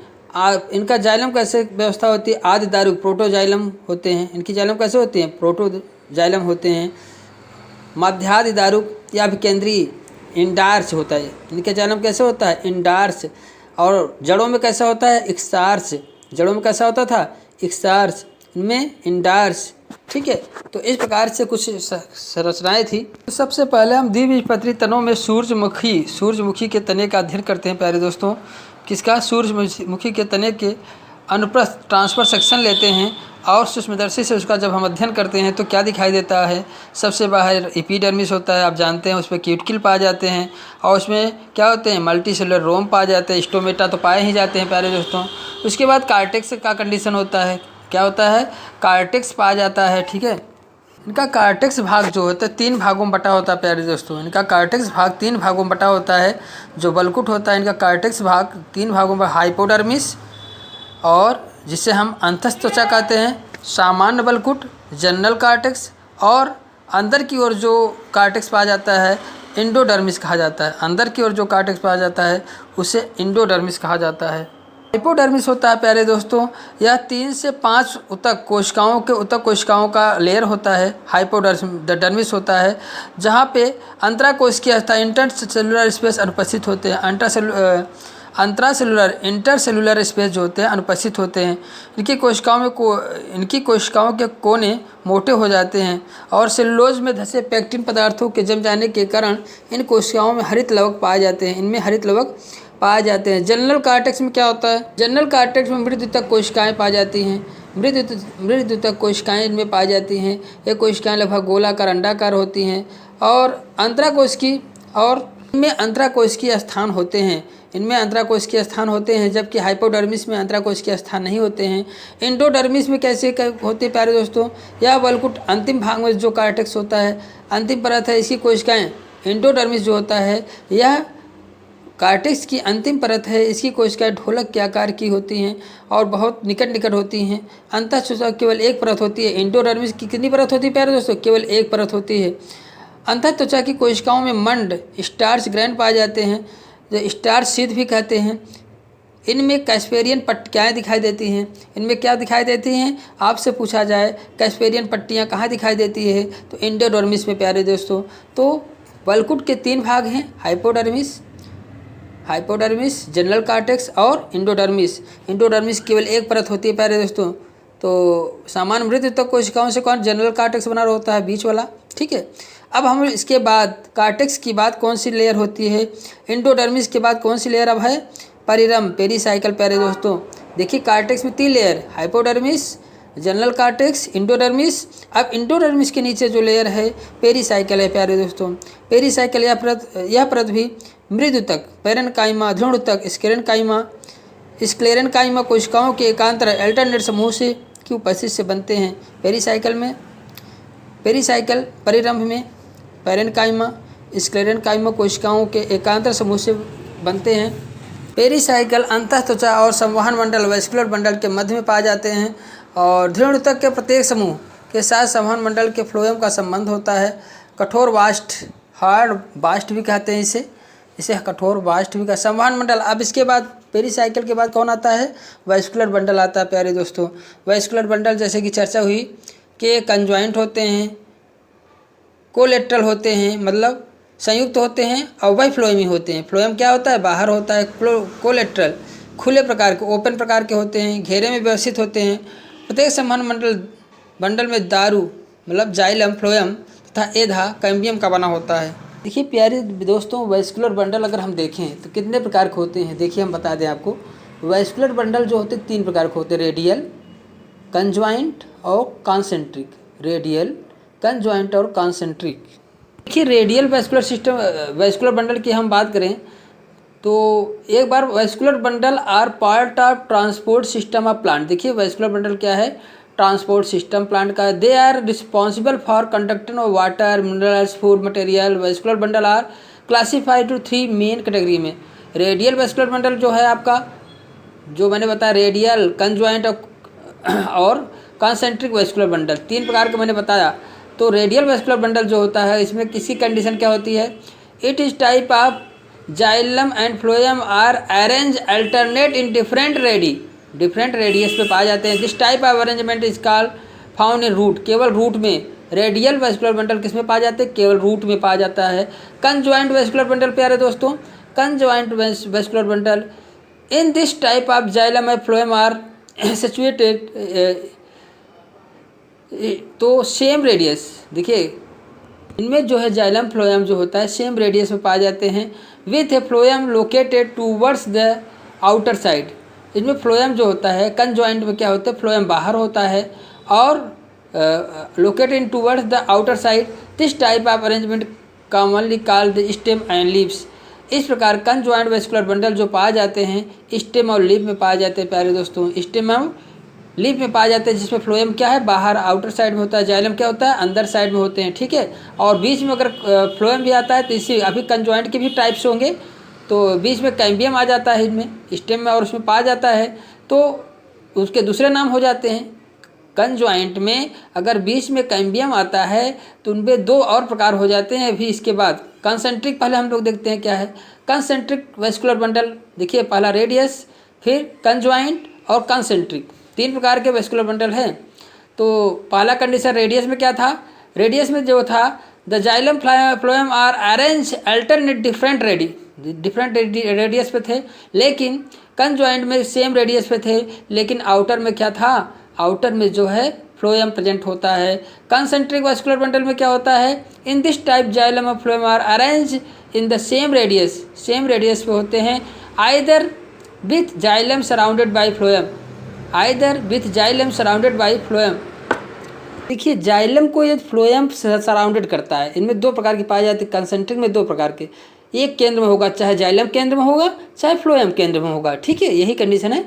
इनका जाइलम कैसे व्यवस्था होती है? आदि दारुक प्रोटोजाइलम होते हैं। इनकी जाइलम कैसे होती हैं? प्रोटोजाइलम होते हैं। मध्यादि दारुक या अभिकेंद्रीय इंडार्च होता है। इनका जन्म कैसे होता है? इंडार्च। और जड़ों में कैसा होता है? एक्सार्च। जड़ों में कैसा होता था? एक्सार्च। इनमें इंडार्च। ठीक है, तो इस प्रकार से कुछ संरचनाएं थी। तो सबसे पहले हम द्विबीजपत्री तनों में सूरजमुखी के तने का अध्ययन करते हैं प्यारे दोस्तों। किसका? सूरजमुखी के तने के अनुप्रस्थ ट्रांसफर सेक्शन लेते हैं और सूक्ष्मदर्शी से उसका जब हम अध्ययन करते हैं तो क्या दिखाई देता है? सबसे बाहर एपिडर्मिस होता है, आप जानते हैं, उसमें क्यूटिकल पाए जाते हैं और उसमें क्या होते हैं? मल्टीसेलुलर रोम पाए जाते हैं, स्टोमेटा तो पाए ही जाते हैं प्यारे दोस्तों। उसके बाद कार्टेक्स का कंडीशन होता है, क्या होता है? कार्टेक्स पाया जाता है। ठीक है, इनका कार्टेक्स भाग जो होता है 3 भागों में बटा होता है प्यारे दोस्तों। इनका कार्टेक्स भाग 3 भागों में बटा होता है। जो बलकुट होता है इनका कार्टेक्स भाग 3 भागों में, हाइपोडर्मिस और जिसे हम अंतस्थ त्वचा कहते हैं, सामान्य बलकुट, जनरल कार्टेक्स, और अंदर की ओर जो कार्टेक्स पाया जाता है इंडोडर्मिस कहा जाता है। अंदर की ओर जो कार्टेक्स पाया जाता है उसे इंडोडर्मिस कहा जाता है। हाइपोडर्मिस होता है प्यारे दोस्तों, यह 3 से 5 ऊतक कोशिकाओं का लेयर होता है। हाइपोडर्मिस होता है जहाँ पे अंतराकोश की अवस्था इंटरसेलुलर स्पेस अनुपस्थित होते हैं। इंटरसेलुलर स्पेस जो होते हैं अनुपस्थित होते हैं। इनकी कोशिकाओं के कोने मोटे हो जाते हैं और सेलुलोज में धसे पेक्टिन पदार्थों के जम जाने के कारण इन कोशिकाओं में हरित लवक पाए जाते हैं। इनमें हरित लवक पाए जाते हैं। जनरल कार्टेक्स में क्या होता है? जनरल कार्टेक्स में मृत ऊतक कोशिकाएँ पाई जाती हैं। मृत ऊतक कोशिकाएँ इनमें पाई जाती हैं। ये कोशिकाएँ लगभग गोलाकार अंडाकार होती हैं और इनमें अंतराकोश की स्थान होते हैं। जबकि हाइपोडर्मिस में अंतराकोश के स्थान नहीं होते हैं। इंडोडर्मिस में कैसे होते हैं प्यारे दोस्तों? यह बलकुट अंतिम भाग में जो कार्टेक्स होता है, अंतिम परत है, इसकी कोशिकाएं, इंडोडर्मिस जो होता है यह कार्टेक्स की अंतिम परत है। इसकी कोशिकाएं ढोलक के आकार की होती हैं और बहुत निकट होती हैं। अंतःत्वचा केवल एक परत होती है। इंडोडर्मिस की कितनी परत होती है प्यारे दोस्तों? केवल एक परत होती है। अंतःत्वचा की कोशिकाओं में मंड, स्टार्च ग्रैंड पाए जाते हैं, जो स्टार्च शीथ भी कहते हैं। इनमें कैस्पेरियन पट्टियाँ दिखाई देती हैं। इनमें क्या दिखाई देती हैं? आपसे पूछा जाए कैस्पेरियन पट्टियाँ कहाँ दिखाई देती है तो इंडोडर्मिस में प्यारे दोस्तों। तो बलकुट के 3 भाग हैं, हाइपोडर्मिस, जनरल कार्टेक्स और इंडोडर्मिस। इंडोडर्मिस केवल एक परत होती है प्यारे दोस्तों। तो सामान्य मृत ऊतक कोशिकाओं से कौन? जनरल कार्टेक्स बना होता है, बीच वाला। ठीक है, अब हम इसके बाद कार्टेक्स की बाद कौन सी लेयर होती है? इंडोडर्मिस के बाद कौन सी लेयर अब है? परिरम, पेरीसाइकिल प्यारे दोस्तों। देखिए कार्टेक्स में 3 layer, hypodermis, general cortex, endodermis. अब इंडोडर्मिस के नीचे जो लेयर है पेरीसाइकिल है प्यारे दोस्तों। पेरीसाइकिल यह परत भी मृद ऊतक, पैरेन्काइमा, ध्रुव ऊतक, स्क्लेरेन्काइमा कोशिकाओं के एकांतर अल्टरनेट समूह से की उपस्थिति से बनते हैं। पेरीसाइकिल परिरंभ में पैरेन्काइमा, स्क्लेरेन्काइमा कोशिकाओं के एकांतर समूह से बनते हैं। पेरीसाइकिल अंतःत्वचा और संवहन मंडल, वैस्कुलर बंडल के मध्य में पाए जाते हैं और ध्रुव ऊतक के प्रत्येक समूह के साथ संवहन मंडल के फ्लोएम का संबंध होता है। कठोर वास्ट, हार्ड वास्ट भी कहते हैं इसे कठोर वास्ट भी का संवहन मंडल। अब इसके बाद पेरीसाइकिल के बाद कौन आता है? वैस्कुलर बंडल आता है प्यारे दोस्तों। वैस्कुलर बंडल जैसे कि चर्चा हुई कि कंजॉइंट होते हैं, कोलेट्रल होते हैं, मतलब संयुक्त होते हैं, और वही फ्लोएमी होते हैं। फ्लोएम क्या होता है? बाहर होता है। कोलेट्रल खुले प्रकार के, ओपन प्रकार के होते हैं, घेरे में व्यवस्थित होते हैं। प्रत्येक संवहन बंडल में दारू मतलब जाइलम, फ्लोएम तथा एधा कैम्बियम का बना होता है। देखिए प्यारे दोस्तों, वैस्कुलर बंडल अगर हम देखें तो कितने प्रकार के होते हैं? देखिए हम बता दें आपको, वैस्कुलर बंडल जो होते हैं 3 प्रकार के होते हैं, रेडियल, कंजॉइंट और कॉन्सेंट्रिक। रेडियल, कंजॉइंट और कॉन्सेंट्रिक। देखिए रेडियल वैस्कुलर बंडल की हम बात करें तो एक बार vascular bundle are part of transport system of plant. देखिए वैस्कुलर बंडल क्या है? ट्रांसपोर्ट सिस्टम प्लांट का। They are responsible for conducting of water, minerals, food material. Vascular bundle are classified to 3 main category में। Radial vascular bundle जो है आपका, जो मैंने बताया, रेडियल, कंजॉइंट और कॉन्सेंट्रिक वैस्कुलर बंडल 3 प्रकार के मैंने बताया। तो रेडियल वैस्कुलर बंडल जो होता है इसमें किसी कंडीशन क्या होती है? It is type of xylem and phloem are arrange alternate in different radius पे पाए जाते हैं। This type of arrangement is called found in root. केवल रूट में रेडियल वेस्कुलर बंडल किस में पाया जाता है? केवल रूट में पाया जाता है। कंजॉइंट वेस्कुलर बंडल प्यारे दोस्तों, conjoint vascular bundle in this type of xylem and phloem are situated to same radius, देखिए इनमें जो है जाइलम फ्लोएम जो होता है सेम रेडियस में पाए जाते हैं, with A phloem located towards the outer side. इनमें फ्लोएम जो होता है कंजॉइंट में क्या होता है, फ्लोएम बाहर होता है और located in towards the outer side. This type of arrangement commonly called the stem and leaves. इस प्रकार कंजॉइंट वेस्कुलर बंडल जो पाए जाते हैं स्टेम और लीफ में पाए जाते हैं प्यारे दोस्तों, स्टेम और लीफ में पाए जाते हैं, जिसमें फ्लोएम क्या है बाहर आउटर साइड में होता है, जाइलम क्या होता है अंदर साइड में होते हैं, ठीक है। और बीच में अगर फ्लोएम भी आता है तो इसी अभी कंजॉइंट के भी टाइप्स होंगे, तो बीच में कैम्बियम आ जाता है इनमें स्टेम में और उसमें पाया जाता है तो उसके दूसरे नाम हो जाते हैं। कंजॉइंट में अगर बीच में कैम्बियम आता है तो उनमें दो और प्रकार हो जाते हैं। अभी इसके बाद कंसेंट्रिक पहले हम लोग देखते हैं क्या है कंसेंट्रिक वेस्कुलर बंडल। देखिए पहला रेडियस, फिर कंजॉइंट और कंसेंट्रिक, तीन प्रकार के वेस्कुलर बंडल हैं। तो पहला कंडीशन रेडियस में क्या था, रेडियस में जो था the xylem phloem are arrange alternate different radius पे थे, लेकिन कंजॉइंट में सेम रेडियस पे थे, लेकिन आउटर में क्या था, आउटर में जो है फ्लोएम प्रेजेंट होता है। कंसेंट्रिक वेस्कुलर बंडल में क्या होता है, in this type xylem of phloem are arrange in the same radius पे होते हैं, either with xylem surrounded by phloem, देखिए जाइलम को ये फ्लोएम सराउंडेड करता है। इनमें दो प्रकार की पाई जाती है, कंसेंट्रिक में दो प्रकार के, एक केंद्र में होगा, चाहे जाइलम केंद्र में होगा चाहे फ्लोएम केंद्र में होगा, ठीक है, यही कंडीशन है।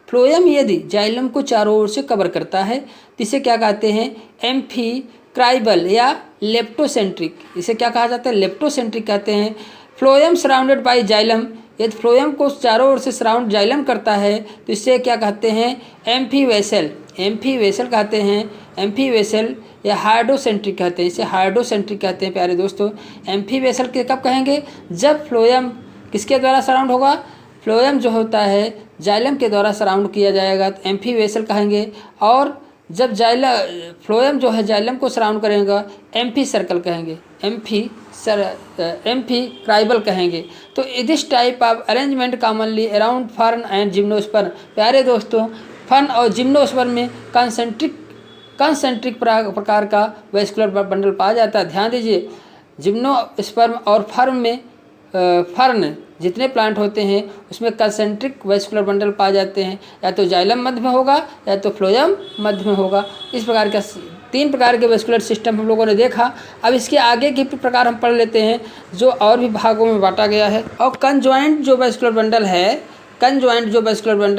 फ्लोएम यदि जाइलम को चारों ओर से कवर करता है तो इसे क्या कहते हैं, एम्फीक्राइबल या लेप्टोसेंट्रिक, इसे क्या कहा जाता है, लेप्टोसेंट्रिक कहते हैं। फ्लोएम सराउंडेड बाई जाइलम, यदि फ्लोएम को चारों ओर से सराउंड जाइलम करता है तो इसे क्या कहते हैं, एम्फीवेसल कहते हैं, एम्फीवेसल या हार्डोसेंट्रिक कहते हैं, इसे हार्डोसेंट्रिक कहते हैं प्यारे दोस्तों। एम्फीवेसल के कब कहेंगे, जब फ्लोएम किसके द्वारा सराउंड होगा, फ्लोएम जो होता है जाइलम के द्वारा सराउंड किया जाएगा तो एम्फीवेसल कहेंगे, और जब फ्लोएम जो है जाइलम को सराउंड करेगा एम्फी सर्कल कहेंगे, एम्फीक्राइबल कहेंगे। तो this type of arrangement commonly around fern and gymnosperm. प्यारे दोस्तों फर्न और जिम्नोस्पर्म में कंसेंट्रिक प्रकार का वेस्कुलर बंडल पाया जाता है। ध्यान दीजिए जिम्नोस्पर्म और फर्न में फर्न जितने प्लांट होते हैं उसमें कंसेंट्रिक वेस्कुलर बंडल पाए जाते हैं, या तो जाइलम मध्य में होगा या तो फ्लोएम मध्य में होगा। इस प्रकार का तीन प्रकार के वेस्कुलर सिस्टम हम लोगों ने देखा। अब इसके आगे के प्रकार हम पढ़ लेते हैं जो और भी भागों में बांटा गया है। और कंजॉइंट जो वेस्कुलर बंडल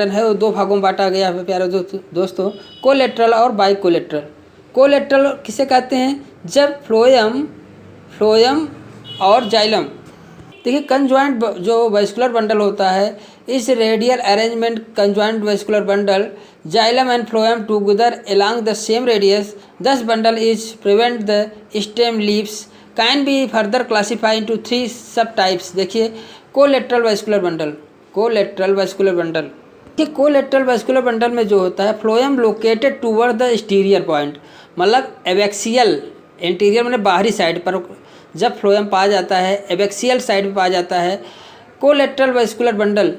है वो दो भागों में बांटा गया है प्यारे दोस्तों, कोलेट्रल और बाई कोलेट्रल। कोलेट्रल किसे कहते हैं, जब फ्लोएम और जाइलम, देखिए कंजॉइंट जो वेस्कुलर बंडल होता है इस radial arrangement conjoint vascular bundle xylem and phloem together along the same radius, thus bundle is prevent the stem leaves can be further classified into three subtypes। देखिए collateral vascular bundle, collateral vascular bundle में जो होता है phloem located toward the exterior point, मतलब abaxial, interior मतलब बाहरी side पर जब फ्लोएम पाया जाता है एबैक्सियल साइड में पाया जाता है। Collateral vascular bundle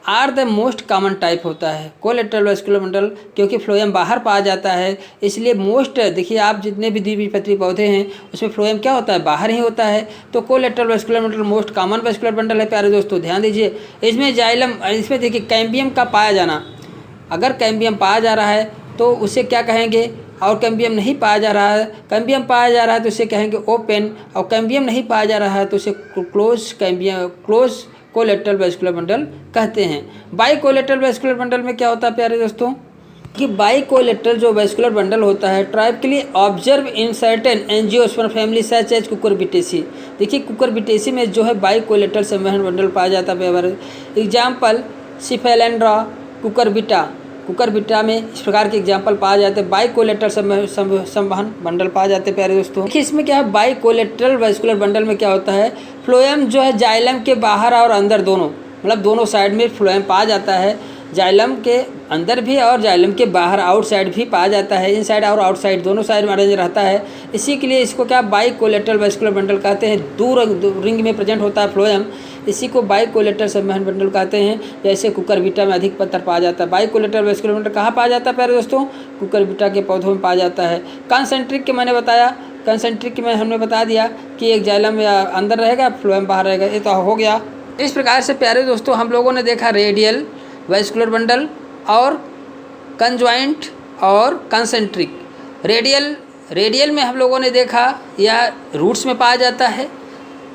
are the most common type होता है कोलेट्रल वेस्कुलर बंडल, क्योंकि फ्लोएम बाहर पाया जाता है इसलिए मोस्ट, देखिए आप जितने भी द्विबीजपत्री पौधे हैं उसमें फ्लोएम क्या होता है बाहर ही होता है। तो collateral vascular bundle most common vascular bundle है प्यारे दोस्तों। ध्यान दीजिए इसमें इसमें देखिए कैम्बियम का पाया जाना, अगर कैम्बियम पाया जा रहा है तो उसे क्या कहेंगे, और कैम्बियम नहीं पाया जा रहा है, कैम्बियम पाया जा रहा है तो उसे कहेंगे ओपन, और कैम्बियम नहीं पाया जा रहा है तो उसे क्लोज कोलेट्रल वेस्कुलर बंडल कहते हैं। बाई कोलेट्रल वेस्कुलर बंडल में क्या होता है प्यारे दोस्तों कि बाई कोलेट्रल जो वेस्कुलर बंडल होता है typically observe in certain angiosperm family such as cucurbitaceae. देखिए कुकुरबिटेसी में जो है बाई कोलेट्रल संवहन बंडल पाया जाता है। एग्जाम्पल सिफेलेंड्रा कुकरबिटा में इस प्रकार के एग्जाम्पल पाए जाते हैं। बाई कोलेट्रल संवहन बंडल पाए जाते हैं प्यारे दोस्तों। देखिए इसमें क्या है, बाई कोलेट्रल वेस्कुलर बंडल में क्या होता है, फ्लोएम जो है जाइलम के बाहर और अंदर दोनों, मतलब दोनों साइड में फ्लोएम पाया जाता है। जाइलम के अंदर भी और जाइलम के बाहर आउटसाइड भी पाया जाता है। इनसाइड और आउटसाइड दोनों साइड में अरेंज रहता है। इसी के लिए इसको क्या बाइकोलेटरल वेस्कुलर बंडल कहते हैं। दूर रिंग में प्रेजेंट होता है फ्लोएम, इसी को बाइकोलेटरल संवहन बंडल कहते हैं। जैसे कुकुरबिटा में अधिक पत्थर पाया जाता है। बाइकोलेटरल वेस्कुलर बंडल कहाँ पाया जाता है प्यारे दोस्तों? कुकुरबिटा के पौधों में पाया जाता है। कॉन्सेंट्रिक के मैंने बताया, कॉन्सेंट्रिक में हमने बता दिया कि एक जाइलम या अंदर रहेगा, फ्लोएम बाहर रहेगा। ये तो हो गया। इस प्रकार से प्यारे दोस्तों हम लोगों ने देखा रेडियल वेस्कुलर बंडल और कंजॉइंट और कॉन्सेंट्रिक। रेडियल में हम लोगों ने देखा यह रूट्स में पाया जाता है।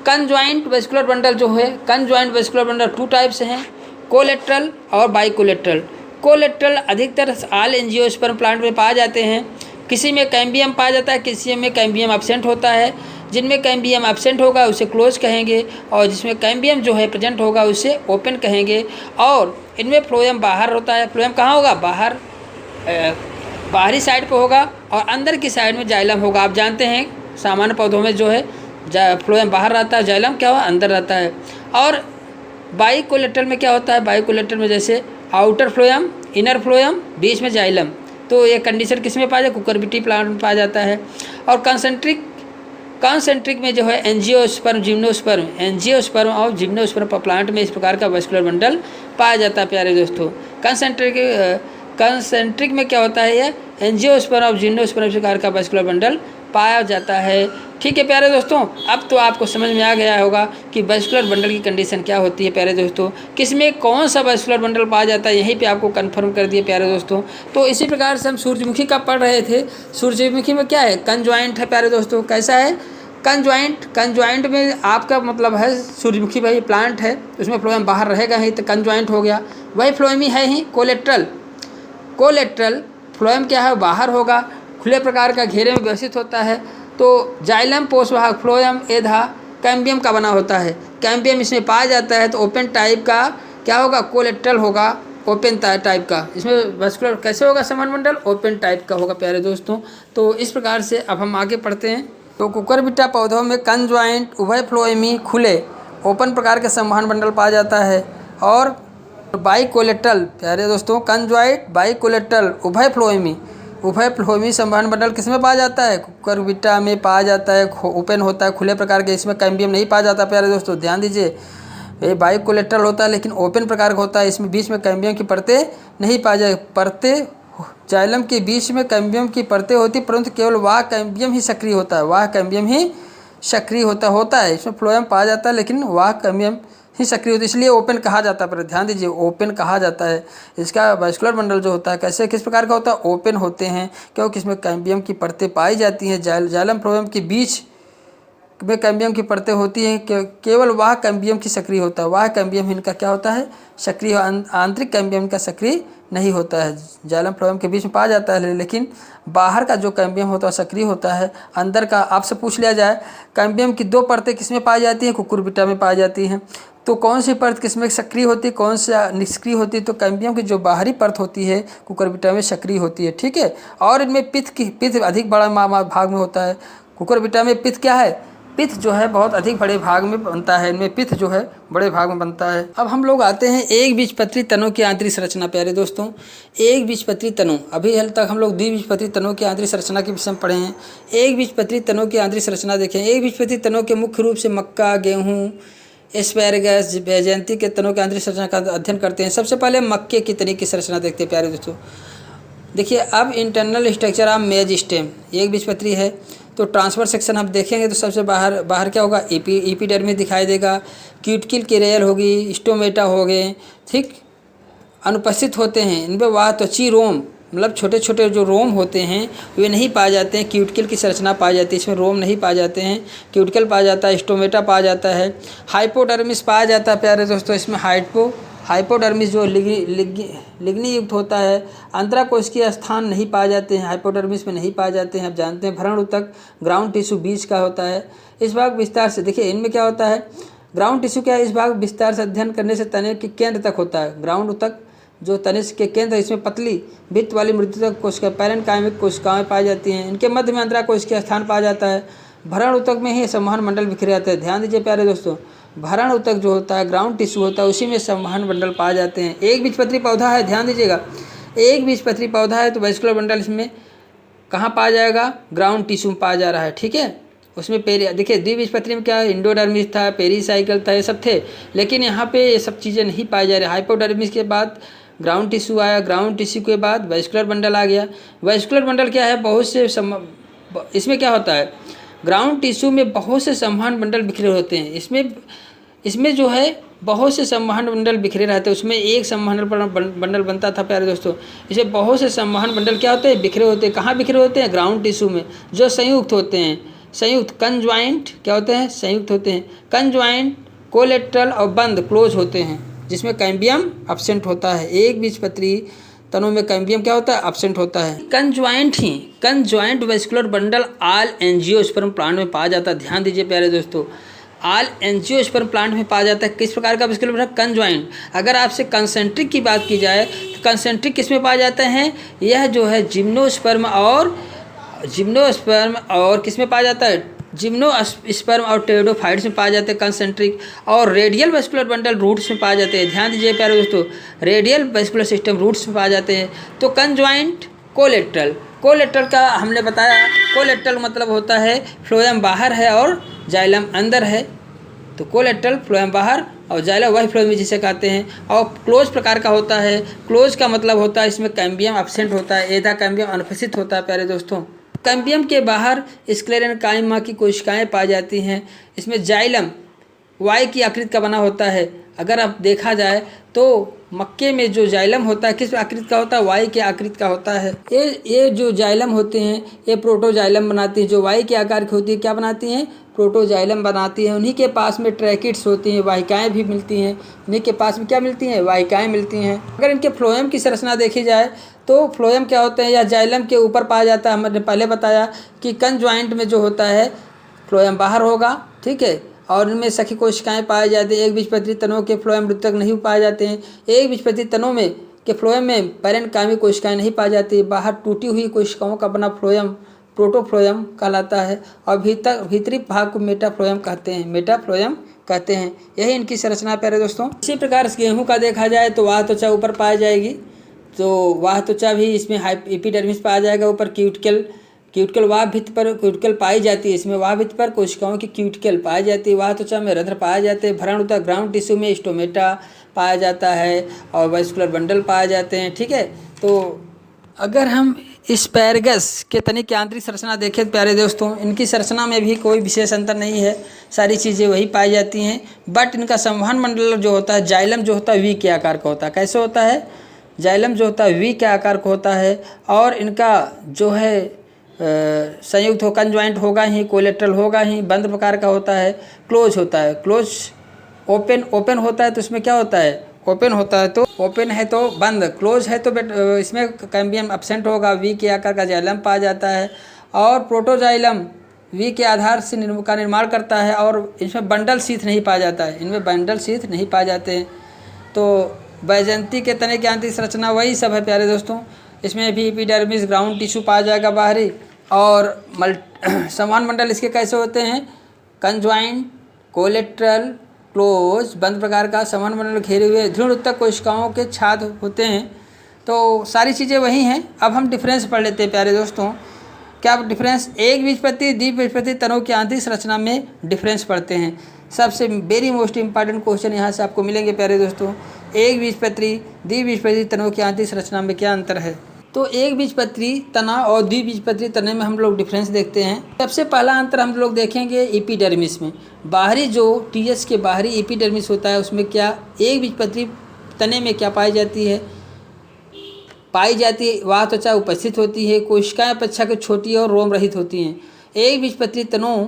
कंजॉइंट वेस्कुलर बंडल जो है, कंजॉइंट वेस्कुलर बंडल 2 टाइप्स हैं, कोलेट्रल और बाइकोलेट्रल। कोलेट्रल अधिकतर ऑल एंजियोस्पर्म प्लांट में पाए जाते हैं। किसी में कैम्बियम पाया जाता है, किसी में कैम्बियम एब्सेंट होता है। जिनमें कैम्बियम एब्सेंट होगा उसे क्लोज कहेंगे, और जिसमें कैम्बियम जो है प्रेजेंट होगा उसे ओपन कहेंगे। और इनमें फ्लोएम बाहर होता है। फ्लोएम कहाँ होगा? बाहर, बाहरी साइड पे होगा, और अंदर की साइड में जाइलम होगा। आप जानते हैं सामान्य पौधों में जो है फ्लोएम बाहर रहता है, जाइलम क्या हुआ? अंदर रहता है। और बाइकोलेटरल में क्या होता है? बाइकोलेटरल में जैसे आउटर फ्लोएम, इनर फ्लोएम, बीच में जाइलम। तो ये कंडीशन किस में पाया जाता है? कुकुरबिटी प्लांट में पाया जाता है। और कॉन्सेंट्रिक में जो है एंजियोस्पर्म, जिम्नोस्पर्म, एंजियोस्पर्म और जिम्नोस्पर्म प्लांट में इस प्रकार का वेस्कुलर बंडल पाया जाता है प्यारे दोस्तों। कॉन्सेंट्रिक में क्या होता है? ये एंजियोस्पर्म और जिम्नोस्पर्म इस प्रकार का वेस्कुलर बंडल पाया जाता है। ठीक है प्यारे दोस्तों, अब तो आपको समझ में आ गया होगा कि वेस्कुलर बंडल की कंडीशन क्या होती है प्यारे दोस्तों। किसमें कौन सा वेस्कुलर बंडल पाया जाता है, यहीं पे आपको कंफर्म कर दिए प्यारे दोस्तों। तो इसी प्रकार से हम सूरजमुखी का पढ़ रहे थे। सूरजमुखी में क्या है? कंजॉइंट है प्यारे दोस्तों। कैसा है? कंजॉइंट में आपका मतलब है सूरजमुखी भाई प्लांट है, उसमें फ्लोएम बाहर रहेगा ही, तो कंजॉइंट हो गया। वही फ्लोएम ही है ही कोलेट्रल फ्लोएम क्या है? बाहर होगा, खुले प्रकार का घेरे में व्यवस्थित होता है। तो जाइलम पोषवाहक फ्लोएम एधा कैम्बियम का बना होता है। कैम्बियम इसमें पाया जाता है। तो ओपन टाइप का क्या होगा? कोलेट्रल होगा, ओपन टाइप का। इसमें वेस्कुलर कैसे होगा? संवहन बंडल ओपन टाइप का होगा प्यारे दोस्तों। तो इस प्रकार से अब हम आगे पढ़ते हैं। तो कुकुरबिटा पौधों में कंजॉइंट, उभय फ्लोएमी, खुले ओपन प्रकार के संवहन बंडल पाया जाता है। और बाइकोलेट्रल प्यारे दोस्तों, कंजॉइंट, बाइकोलेट्रल, उभय फ्लोएमी संवहन बंडल किसमें पाया जाता है? कुकुरबिटा में पाया जाता है। ओपन होता है, खुले प्रकार के। इसमें कैम्बियम नहीं पाया जाता प्यारे दोस्तों, ध्यान दीजिए। ये बाइकोलेट्रल होता है लेकिन ओपन प्रकार का होता है। इसमें बीच में कैम्बियम की परतें नहीं पाई जाए। जाइलम के बीच में कैम्बियम की परतें होती, परंतु केवल वह कैम्बियम ही सक्रिय होता है। इसमें फ्लोएम पाया जाता है लेकिन वह कैम्बियम ही सक्रिय होती है, इसलिए ओपन कहा जाता है। पर ध्यान दीजिए, ओपन कहा जाता है। इसका वेस्कुलर बंडल जो होता है कैसे, किस प्रकार का होता है? ओपन होते हैं, क्योंकि इसमें कैम्बियम की परतें पाई जाती हैं। जाइलम फ्लोएम के बीच में कैम्बियम की परतें होती हैं, केवल वह कैम्बियम की सक्रिय होता है। वह कैम्बियम इनका क्या होता है? सक्रिय। आंतरिक कैम्बियम का सक्रिय नहीं होता है। जाइलम फ्लोएम के बीच में पाया जाता है, लेकिन बाहर का जो कैम्बियम होता है सक्रिय होता है। अंदर का आपसे पूछ लिया जाए, कैम्बियम की 2 परतें किसमें पाई जाती हैं? कुकुरबिटा में पाई जाती हैं। तो कौन सी परत किसमें सक्रिय होती है, कौन सा निष्क्रिय होती है? तो कैम्बियम की जो बाहरी परत होती है कुकुरबिटा में सक्रिय होती है। ठीक है। और इनमें पित्त अधिक बड़ा भाग में होता है। कुकुरबिटा में पित्त क्या है? पित्त जो है बहुत अधिक बड़े भाग में बनता है। इनमें पित्त जो है बड़े भाग में बनता है। अब हम लोग आते हैं एक बीजपत्री तनों की आंतरिक संरचना प्यारे दोस्तों। एक बीजपत्री तनों, अभी हाल तक हम लोग द्विबीजपत्री तनों की आंतरिक संरचना के विषय में पढ़े हैं। एक बीजपत्री तनों की आंतरिक संरचना देखें। एक बीजपत्री तनों के मुख्य रूप से मक्का, गेहूँ, एस्पैरागस, बैजयंती के तनों की आंतरिक संरचना का अध्ययन करते हैं। सबसे पहले मक्के की तनी की संरचना देखते हैं प्यारे दोस्तों। देखिए, अब इंटरनल स्ट्रक्चर ऑफ मेरिस्टेम एक बीजपत्री है। तो ट्रांसफर सेक्शन हम देखेंगे तो सबसे बाहर क्या होगा? एपिडर्मिस दिखाई देगा, क्यूटिकल की रेयल होगी, स्टोमेटा हो गए, ठीक, अनुपस्थित होते हैं। इनमें वह त्वची रोम, मतलब छोटे छोटे जो रोम होते हैं वे नहीं पाए जाते हैं। क्यूटिकल की संरचना पाई जाती है, इसमें रोम नहीं पाए जाते हैं। क्यूटिकल पाया जाता है, स्टोमेटा पाया जाता है, हाइपोडर्मिस पाया जाता है प्यारे दोस्तों। इसमें हाइपोडर्मिस जो लिग्नी युक्त होता है। अंतराकोशिकीय स्थान नहीं पाए जाते हैं, हाइपोडर्मिस में नहीं पाए जाते हैं। आप जानते हैं भ्रण ऊतक ग्राउंड टिश्यू बीच का होता है। इस भाग विस्तार से देखिए, इनमें क्या होता है? ग्राउंड टिश्यू क्या है? इस भाग विस्तार से अध्ययन करने से तने के केंद्र तक होता है। ग्राउंड ऊतक जो तने के केंद्र, इसमें पतली भित्त वाली मृदुतक कोशिका, पैरेन्काइमिक कोशिकाएं पाई जाती हैं। इनके मध्य में अंतराकोशिकीय स्थान पाया जाता है। भ्रण ऊतक में ही संवहन मंडल बिखरे जाते हैं। ध्यान दीजिए प्यारे दोस्तों, भरण ऊतक जो होता है, ग्राउंड टिश्यू होता है, उसी में संवहन बंडल पाए जाते हैं। एक बीजपत्री पौधा है, ध्यान दीजिएगा, एक बीजपत्री पौधा है तो वेस्कुलर बंडल इसमें कहाँ पाया जाएगा, ग्राउंड टिश्यू में पाया जा रहा है, ठीक है। उसमें देखिए द्विबीजपत्री में क्या है, इंडोडर्मिस था, पेरीसाइकिल था, ये सब थे, लेकिन यहाँ पे ये सब चीज़ें नहीं पाई जा रही। हाइपोडर्मिस के बाद ग्राउंड टिश्यू आया, ग्राउंड टिश्यू के बाद वेस्कुलर बंडल आ गया। वेस्कुलर बंडल क्या है, बहुत से इसमें क्या होता है, ग्राउंड टिश्यू में बहुत से संवहन बंडल बिखरे होते हैं। इसमें जो है बहुत से संवहन बंडल बिखरे रहते हैं, उसमें एक संवहन बंडल बनता था प्यारे दोस्तों। इसे बहुत से संवहन बंडल क्या होते हैं, बिखरे होते हैं। कहाँ बिखरे होते हैं, ग्राउंड टिश्यू में, जो संयुक्त होते हैं, संयुक्त कंजॉइंट क्या होते हैं, संयुक्त होते हैं। कंजॉइंट, कोलेट्रल और बंद क्लोज होते हैं, जिसमें कैम्बियम एब्सेंट होता है। एक बीजपत्री तनों में कैम्बियम क्या होता है, एब्सेंट होता है। Conjoint vascular bundle all angiosperm plant में पाया जाता है। ध्यान दीजिए प्यारे दोस्तों, ऑल एंजियोस्पर्म प्लांट में पाया जाता है। किस प्रकार का वेस्कुलर बंडल, कंजॉइंट। अगर आपसे कंसेंट्रिक की बात की जाए तो कंसेंट्रिक किस में पाए जाते हैं, यह जो है जिम्नोस्पर्म और किस में पाया जाता है, जिम्नोस्पर्म और टेरिडोफाइट्स में पाए जाते हैं कंसेंट्रिक। और रेडियल वेस्कुलर बंडल रूट्स में पाए जाते हैं। ध्यान दीजिए प्यारे दोस्तों, रेडियल वेस्कुलर सिस्टम रूट्स में पाए जाते हैं। तो कंजॉइंट, कोलेट्रल का हमने बताया, कोलेट्रल मतलब होता है फ्लोएम बाहर है और जाइलम अंदर है। तो कोलेट्रल फ्लोएम बाहर और जाइलम वही फ्लोएम जिसे कहते हैं। और क्लोज प्रकार का होता है, क्लोज का मतलब होता है इसमें कैम्बियम एब्सेंट होता है, एदा कैम्बियम अनुपस्थित होता है प्यारे दोस्तों। कैम्बियम के बाहर स्क्लेरेनकाइमा की कोशिकाएं पाई जाती हैं। इसमें जाइलम वाई की आकृति का बना होता है। अगर आप देखा जाए तो मक्के में जो जाइलम होता है किस आकृति का होता है, वाई के आकृति का होता है। ये जो जाइलम होते हैं ये प्रोटोजाइलम बनाती हैं। जो वाई के आकार की होती है क्या बनाती हैं, प्रोटोजाइलम बनाती हैं। उन्हीं के पास में ट्रैकिड्स होती हैं, वाहिकाएँ भी मिलती हैं। उन्हीं के पास में क्या मिलती हैं, वाहिकाएँ मिलती हैं। अगर इनके फ्लोएम की संरचना देखी जाए तो फ्लोएम क्या होते हैं, या जाइलम के ऊपर पाया जाता है। हमने पहले बताया कि कंजॉइंट में जो होता है फ्लोएम बाहर होगा, ठीक है, और इनमें सखी कोशिकाएं पाई जाती हैं। एक बीजपत्री तनों के फ्लोएम वृत्त तक नहीं पाए जाते हैं। एक बीजपत्री तनों में के फ्लोएम में पैरेन्काइमी कोशिकाएं नहीं पाई जाती। बाहर टूटी हुई कोशिकाओं का बना फ्लोएम प्रोटोफ्लोएम कहलाता है। और भीतरी भाग को मेटाफ्लोएम कहते हैं। यही इनकी संरचना प्यारे दोस्तों। इसी प्रकार गेहूँ का देखा जाए तो वाह त्वचा ऊपर पाई जाएगी, तो वाह त्वचा भी इसमें एपिडर्मिस पाया जाएगा। ऊपर क्यूटिकल वाह भित्ति पर क्यूटिकल पाई जाती है। इसमें वाह भित्ति पर कोशिकाओं की क्यूटिकल पाई जाती है। वाह त्वचा में रंध्र पाए जाते हैं। भरण ऊतक ग्राउंड टिश्यू में स्टोमेटा पाया जाता है और वेस्कुलर बंडल पाए जाते हैं, ठीक है। तो अगर हम एस्पैरगस के तने की आंतरिक संरचना देखें प्यारे दोस्तों, इनकी संरचना में भी कोई विशेष अंतर नहीं है, सारी चीज़ें वही पाई जाती हैं। बट इनका संवहन मंडल जो होता है, जाइलम जो होता है वी के आकार का होता है। कैसे होता है, जाइलम जो होता है वी के आकार का होता है। और इनका जो है संयुक्त हो, कंजॉइंट होगा ही, कोलेट्रल होगा ही, बंद प्रकार का होता है, क्लोज होता है। क्लोज ओपन होता है तो इसमें क्या होता है, ओपन होता है तो ओपन है तो बंद, क्लोज है तो इसमें कैम्बियम एब्सेंट होगा। वी के आकार का जाइलम पाया जाता है। और प्रोटोजाइलम वी के आधार से का निर्माण करता है और इसमें बंडल शीथ नहीं पाया जाता है, इनमें बंडल शीथ नहीं पाए जाते हैं। तो बैजंती के तने की आंतरिक संरचना वही सब है प्यारे दोस्तों। इसमें भी एपिडर्मिस ग्राउंड टिश्यू पाया जाएगा बाहरी। और संवहन मंडल इसके कैसे होते हैं, कंजॉइंट, कोलेट्रल, क्लोज, बंद प्रकार का संवहन मंडल घेरे हुए दृढ़ ऊतक कोशिकाओं के छाद होते हैं। तो सारी चीज़ें वही हैं। अब हम डिफरेंस पढ़ लेते हैं प्यारे दोस्तों। क्या डिफरेंस, एक बीजपत्री द्विबीजपत्री तनों की आंतरिक संरचना में डिफरेंस पढ़ते हैं। सबसे वेरी मोस्ट इंपॉर्टेंट क्वेश्चन यहाँ से आपको मिलेंगे प्यारे दोस्तों। एक बीजपत्री द्विबीजपत्री तनों की आंतरिक संरचना में क्या अंतर है। तो एक बीजपत्री तना और द्विबीजपत्री तने में हम लोग डिफरेंस देखते हैं। सबसे पहला अंतर हम लोग देखेंगे एपिडर्मिस में। बाहरी जो टीएस के बाहरी एपिडर्मिस होता है उसमें क्या एक बीजपत्री तने में क्या पाई जाती है, वाह त्वचा उपस्थित होती है। कोशिकाएं अपेक्षाकृत छोटी और रोम रहित होती हैं। एक बीजपत्री तनों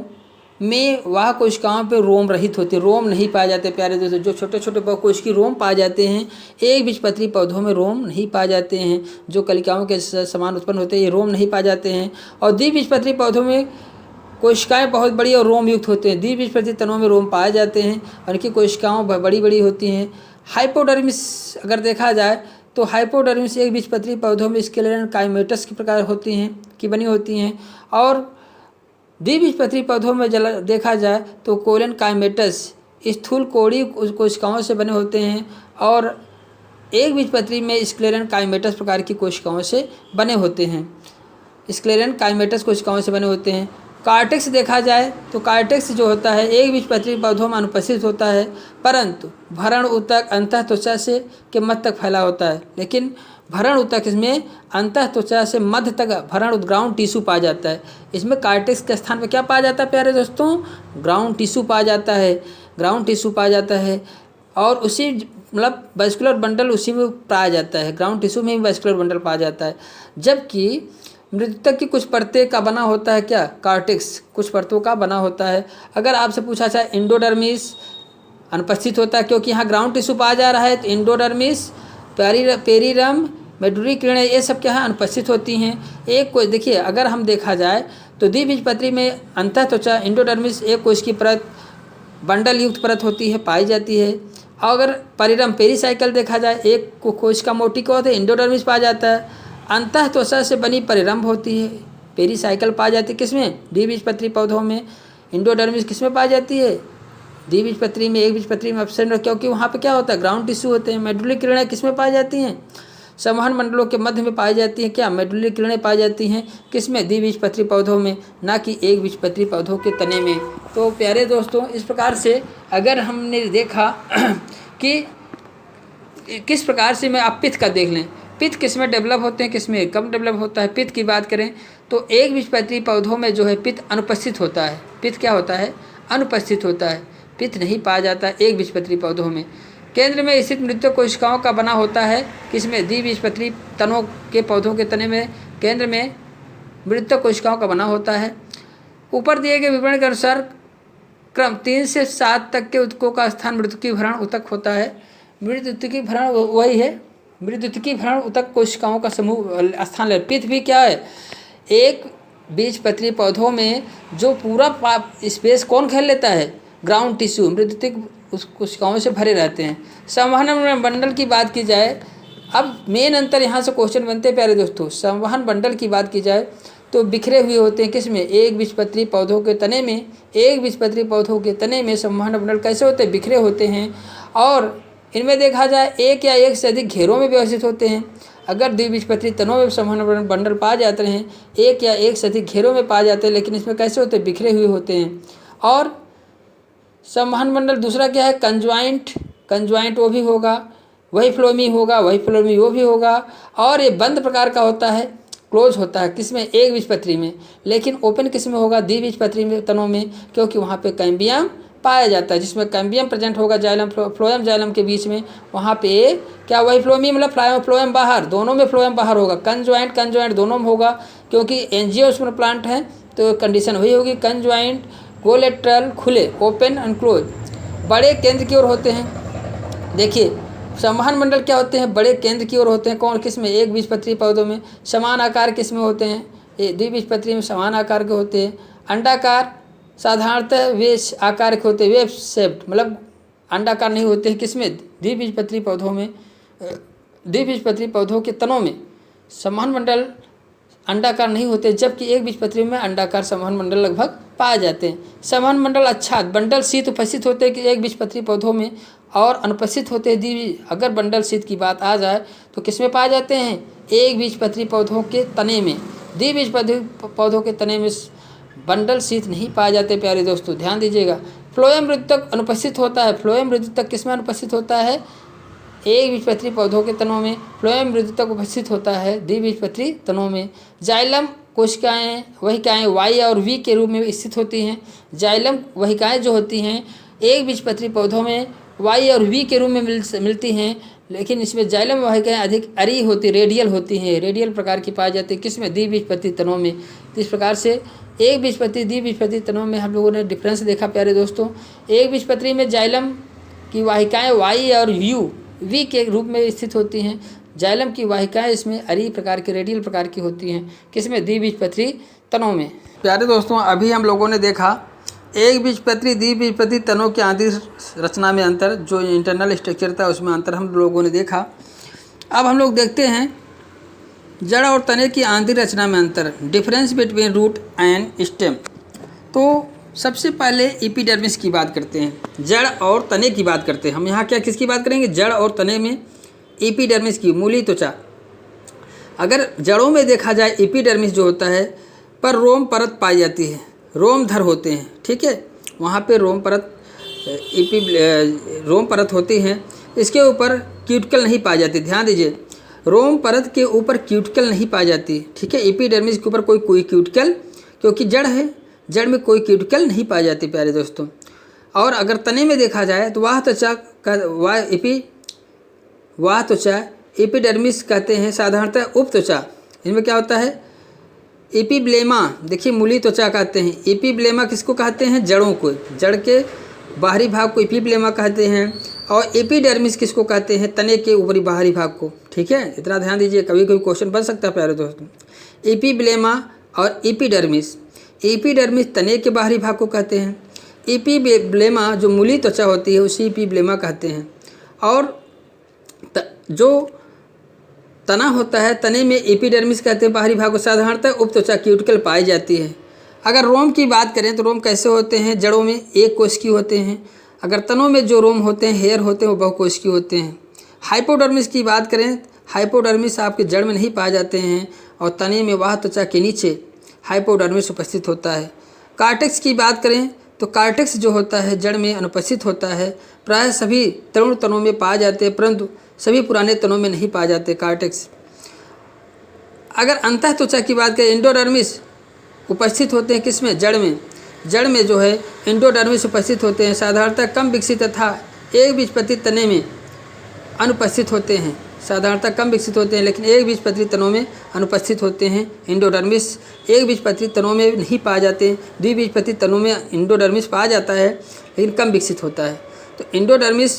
में वाह कोशिकाओं पे रोम रहित होती है, रोम नहीं पाए जाते प्यारे दोस्तों। जो छोटे छोटे बहुकोशिकीय रोम पाए जाते हैं, एक बीजपत्री पौधों में रोम नहीं पाए जाते हैं। जो कलिकाओं के समान उत्पन्न होते हैं ये रोम नहीं पाए जाते हैं। और द्विबीजपत्री पौधों में कोशिकाएं बहुत बड़ी और रोम युक्त होते हैं। द्विबीजपत्री तनों में रोम पाए जाते हैं और इनकी कोशिकाओं बड़ी बड़ी होती हैं। हाइपोडर्मिस अगर देखा जाए तो हाइपोडर्मिस एक बीजपत्री पौधों में स्क्लेरेनकाइमेटस की प्रकार होती हैं की बनी होती हैं। और द्विबीजपत्री पौधों में देखा जाए तो कोलेनकाइमेटस स्थूल कोड़ी कोशिकाओं से बने होते हैं और एक बीजपत्री में स्क्लेरन काइमेटस प्रकार की कोशिकाओं से बने होते हैं। स्क्लेरन काइमेटस कोशिकाओं से बने होते हैं। कार्टेक्स देखा जाए तो कार्टेक्स जो होता है एक बीजपत्री पौधों में अनुपस्थित होता है, परंतु भरण ऊतक अंतः त्वचा से के मध्य तक फैला होता है। लेकिन भरण ऊतक इसमें अंतः त्वचा से मध्य तक भरण ग्राउंड टिश्यू पाया जाता है। इसमें कार्टेक्स के स्थान पर क्या पाया जाता है प्यारे दोस्तों? ग्राउंड टिश्यू पाया जाता है। ग्राउंड टिश्यू पाया जाता है और उसी मतलब वेस्कुलर बंडल उसी में पाया जाता है। ग्राउंड टिश्यू में ही वेस्कुलर बंडल पाया जाता है। जबकि मृतक की कुछ परतें का बना होता है क्या? कार्टेक्स कुछ परतों का बना होता है। अगर आपसे पूछा जाए एंडोडर्मिस अनुपस्थित होता है, क्योंकि यहाँ ग्राउंड टिश्यू पाया जा रहा है, तो एंडोडर्मिस, पेरिरम, मेडुलरी किरणें ये सब क्या है? अनुपस्थित होती हैं। एक कोई देखिए, अगर हम देखा जाए तो द्विबीजपत्री में अंतः त्वचा एंडोडर्मिस एक कोश की परत बंडल युक्त परत होती है, पाई जाती है। और अगर परिरम पेरीसाइकिल देखा जाए, एक कोश का मोटी को होता है, एंडोडर्मिस पाया जाता है। अंतः त्वचा से बनी परिरंभ होती है, पेरीसाइकिल पाई जाती है किसमें? द्विबीजपत्री पौधों में। एंडोडर्मिस किसमें पाई जाती है? द्विबीजपत्री में। एक बीजपत्री में एब्सेंट, क्योंकि वहाँ पे क्या होता है? ग्राउंड टिश्यू होते हैं। मेडुलरी किरणें किसमें पाई जाती हैं? संवहन मंडलों के मध्य में पाई जाती हैं क्या? मेडुलरी किरणें पाई जाती हैं किसमें? द्विबीजपत्री पौधों में, ना कि एक बीजपत्री पौधों के तने में। तो प्यारे दोस्तों, इस प्रकार से अगर हमने देखा कि किस प्रकार से, मैं आप पित्त का देख लें, पित्त किस में डेवलप होते हैं, किस में कम डेवलप होता है। पित्त की बात करें तो एक बीजपत्री पौधों में जो है पित्त अनुपस्थित होता है। पित्त क्या होता है? अनुपस्थित होता है। पित्त नहीं पाया जाता एक बीजपत्री पौधों में। केंद्र में स्थित मृतक कोशिकाओं का बना होता है किसमें? द्विबीजपत्री तनों के पौधों के तने में केंद्र में मृतक कोशिकाओं का बना होता है। ऊपर दिए गए विवरण के अनुसार क्रम 3 से 7 तक के ऊतकों का स्थान मृतकी भरण ऊतक होता है। मृतकी भरण वही है, मृतकी भरण ऊतक कोशिकाओं का समूह स्थान ले। पित्त भी क्या है? एक बीजपत्री पौधों में जो पूरा स्पेस कौन घेर लेता है? ग्राउंड टिश्यू, मृतक उस कोशिकाओं से भरे रहते हैं। संवहन बंडल की बात की जाए, अब मेन अंतर यहाँ से क्वेश्चन बनते हैं प्यारे दोस्तों। संवहन बंडल की बात की जाए तो बिखरे हुए होते हैं किसमें? एक बीजपत्री पौधों के तने में। एक बीजपत्री पौधों के तने में संवहन बंडल कैसे होते हैं? बिखरे होते हैं। और इनमें देखा जाए एक या एक से अधिक घेरों में व्यवस्थित होते हैं। अगर द्विबीजपत्री तनों में संवहन बंडल पाए जाते हैं, एक या एक से अधिक घेरों में पाए जाते हैं, लेकिन इसमें कैसे होते हैं? बिखरे हुए होते हैं। और संवहन मंडल दूसरा क्या है? कंज्वाइंट वो भी होगा, वही फ्लोमी होगा, वही फ्लोमी वो भी होगा। और ये बंद प्रकार का होता है, क्लोज होता है किसमें? एक बीजपत्री में। लेकिन ओपन किसमें होगा? द्विबीजपत्री में तनों में, क्योंकि वहाँ पे कैम्बियम पाया जाता है, जिसमें कैम्बियम प्रेजेंट होगा जाइलम फ्लोएम जाइलम के बीच में। वहाँ पे क्या वही फ्लोमी मतलब फ्लोएम बाहर, दोनों में फ्लोएम बाहर होगा। कंज्वाइंट दोनों में होगा, क्योंकि एंजियोस्पर्म प्लांट है तो कंडीशन वही होगी। कंज्वाइंट, कोलेट्रल खुले, ओपन एंड क्लोज। बड़े केंद्र की ओर होते हैं। देखिए संवहन मंडल क्या होते हैं? बड़े केंद्र की ओर होते हैं। कौन किसमें? एक बीजपत्री पौधों में। समान आकार किसमें होते हैं? द्विबीजपत्री में समान आकार के होते हैं। अंडाकार साधारणतः वेश आकार के होते हैं, वेव शेप्ड, मतलब अंडाकार नहीं होते हैं किसमें? द्विबीजपत्री पौधों में। द्विबीजपत्री पौधों के तनों में संवहन मंडल अंडाकार नहीं होते, जबकि एक बीजपत्री में अंडाकार संवहन मंडल लगभग पाए जाते हैं। संवहन मंडल अच्छा बंडल शीत उपस्थित होते हैं कि एक बीजपत्री पौधों में, और अनुपस्थित होते हैं अगर बंडल शीत की बात आ जाए तो किसमें पाए जाते हैं? एक बीजपत्री पौधों के तने में। द्विबीजपत्री पौधों के तने में बंडल शीत नहीं पाए जाते प्यारे दोस्तों, ध्यान दीजिएगा। फ्लोएम मृतक अनुपस्थित होता है। फ्लोएम मृतक किसमें अनुपस्थित होता है? एक बीजपत्री पौधों के तनों में। फ्लोएम मृतक उपस्थित होता है द्विबीजपत्री तनों में। जाइलम कोशिकाएं वहिकाएं वाई और वी के रूप में स्थित होती हैं। जाइलम वहिकाएं जो होती हैं एक बीजपत्री पौधों में वाई और वी के रूप में मिलती हैं, लेकिन इसमें जाइलम वहिकाएं अधिक अरी होती, रेडियल होती हैं, रेडियल प्रकार की पाई जाती है किसमें? द्विबीजपत्री तनों में। तो इस प्रकार से एक बीजपत्री द्विबीजपत्री तनों में हम लोगों ने डिफरेंस देखा प्यारे दोस्तों। एक बीजपत्री में जाइलम की वाहिकाएं वाई और वी के रूप में स्थित होती हैं। जाइलम की वाहिकाएं इसमें अरी प्रकार की, रेडियल प्रकार की होती हैं किसमें? द्विबीजपत्री तनों में। प्यारे दोस्तों, अभी हम लोगों ने देखा एक बीजपत्री द्विबीजपत्री तनों के आंतरिक रचना में अंतर, जो इंटरनल स्ट्रक्चर था उसमें अंतर हम लोगों ने देखा। अब हम लोग देखते हैं जड़ और तने की आंतरिक रचना में अंतर, difference between root and stem. तो सबसे पहले एपिडर्मिस की बात करते हैं, जड़ और तने की बात करते हैं। हम यहाँ क्या किसकी बात करेंगे? जड़ और तने में एपिडर्मिस की, मूली त्वचा। अगर जड़ों में देखा जाए एपिडर्मिस जो होता है पर रोम परत पाई जाती है, रोमधर होते हैं, ठीक है, वहाँ पे रोम परत होती हैं। इसके ऊपर क्यूटिकल नहीं पाई जाती, ध्यान दीजिए, रोम परत के ऊपर क्यूटिकल नहीं पाई जाती, ठीक है। एपिडर्मिस के ऊपर कोई क्यूटिकल, क्योंकि जड़ है, जड़ में कोई क्यूटिकल नहीं पाई जाती प्यारे दोस्तों। और अगर तने में देखा जाए तो वह त्वचा एपिडर्मिस कहते हैं, साधारणतः उपत्वचा। इनमें क्या होता है? एपिब्लेमा, देखिए मूली त्वचा कहते हैं। एपिब्लेमा किसको कहते हैं? जड़ों को, जड़ के बाहरी भाग को एपिब्लेमा कहते हैं। और एपिडर्मिस किसको कहते हैं? तने के ऊपरी बाहरी भाग को, ठीक है। इतना ध्यान दीजिए, कभी कभी क्वेश्चन बन सकता है प्यारे दोस्तों। एपिब्लेमा और एपिडर्मिस, एपिडर्मिस तने के बाहरी भाग को कहते हैं, एपिब्लेमा जो मूली त्वचा होती है उसी एपिब्लेमा कहते हैं। और जो तना होता है, तने में एपिडर्मिस कहते हैं बाहरी भाग को, साधारणतः उपत्वचा क्यूटिकल पाई जाती है। अगर रोम की बात करें तो रोम कैसे होते हैं? जड़ों में एक कोशिकीय होते हैं। अगर तनों में जो रोम होते हैं, हेयर होते हैं, वो बहुकोशिकीय होते हैं। हाइपोडर्मिस की बात करें, हाइपोडर्मिस आपके जड़ में नहीं पाए जाते हैं और तने में वाह त्वचा के नीचे हाइपोडर्मिस उपस्थित होता है। कार्टेक्स की बात करें तो कार्टेक्स जो होता है जड़ में अनुपस्थित होता है। प्रायः सभी तरुण तनों में पाए जाते हैं, परंतु सभी पुराने तनों में नहीं पाए जाते कार्टेक्स। अगर अंतः त्वचा की बात करें, एंडोडर्मिस उपस्थित होते हैं किसमें? जड़ में। जड़ में जो है एंडोडर्मिस उपस्थित होते हैं, साधारणतः कम विकसित तथा एक बीजपत्री तने में अनुपस्थित होते हैं। साधारणतः कम विकसित होते हैं लेकिन एक बीजपत्री तनों में अनुपस्थित होते हैं। एंडोडर्मिस एक बीजपत्री तनों में नहीं पाए जाते, द्विबीजपत्री तनों में एंडोडर्मिस पाया जाता है लेकिन कम विकसित होता है। तो एंडोडर्मिस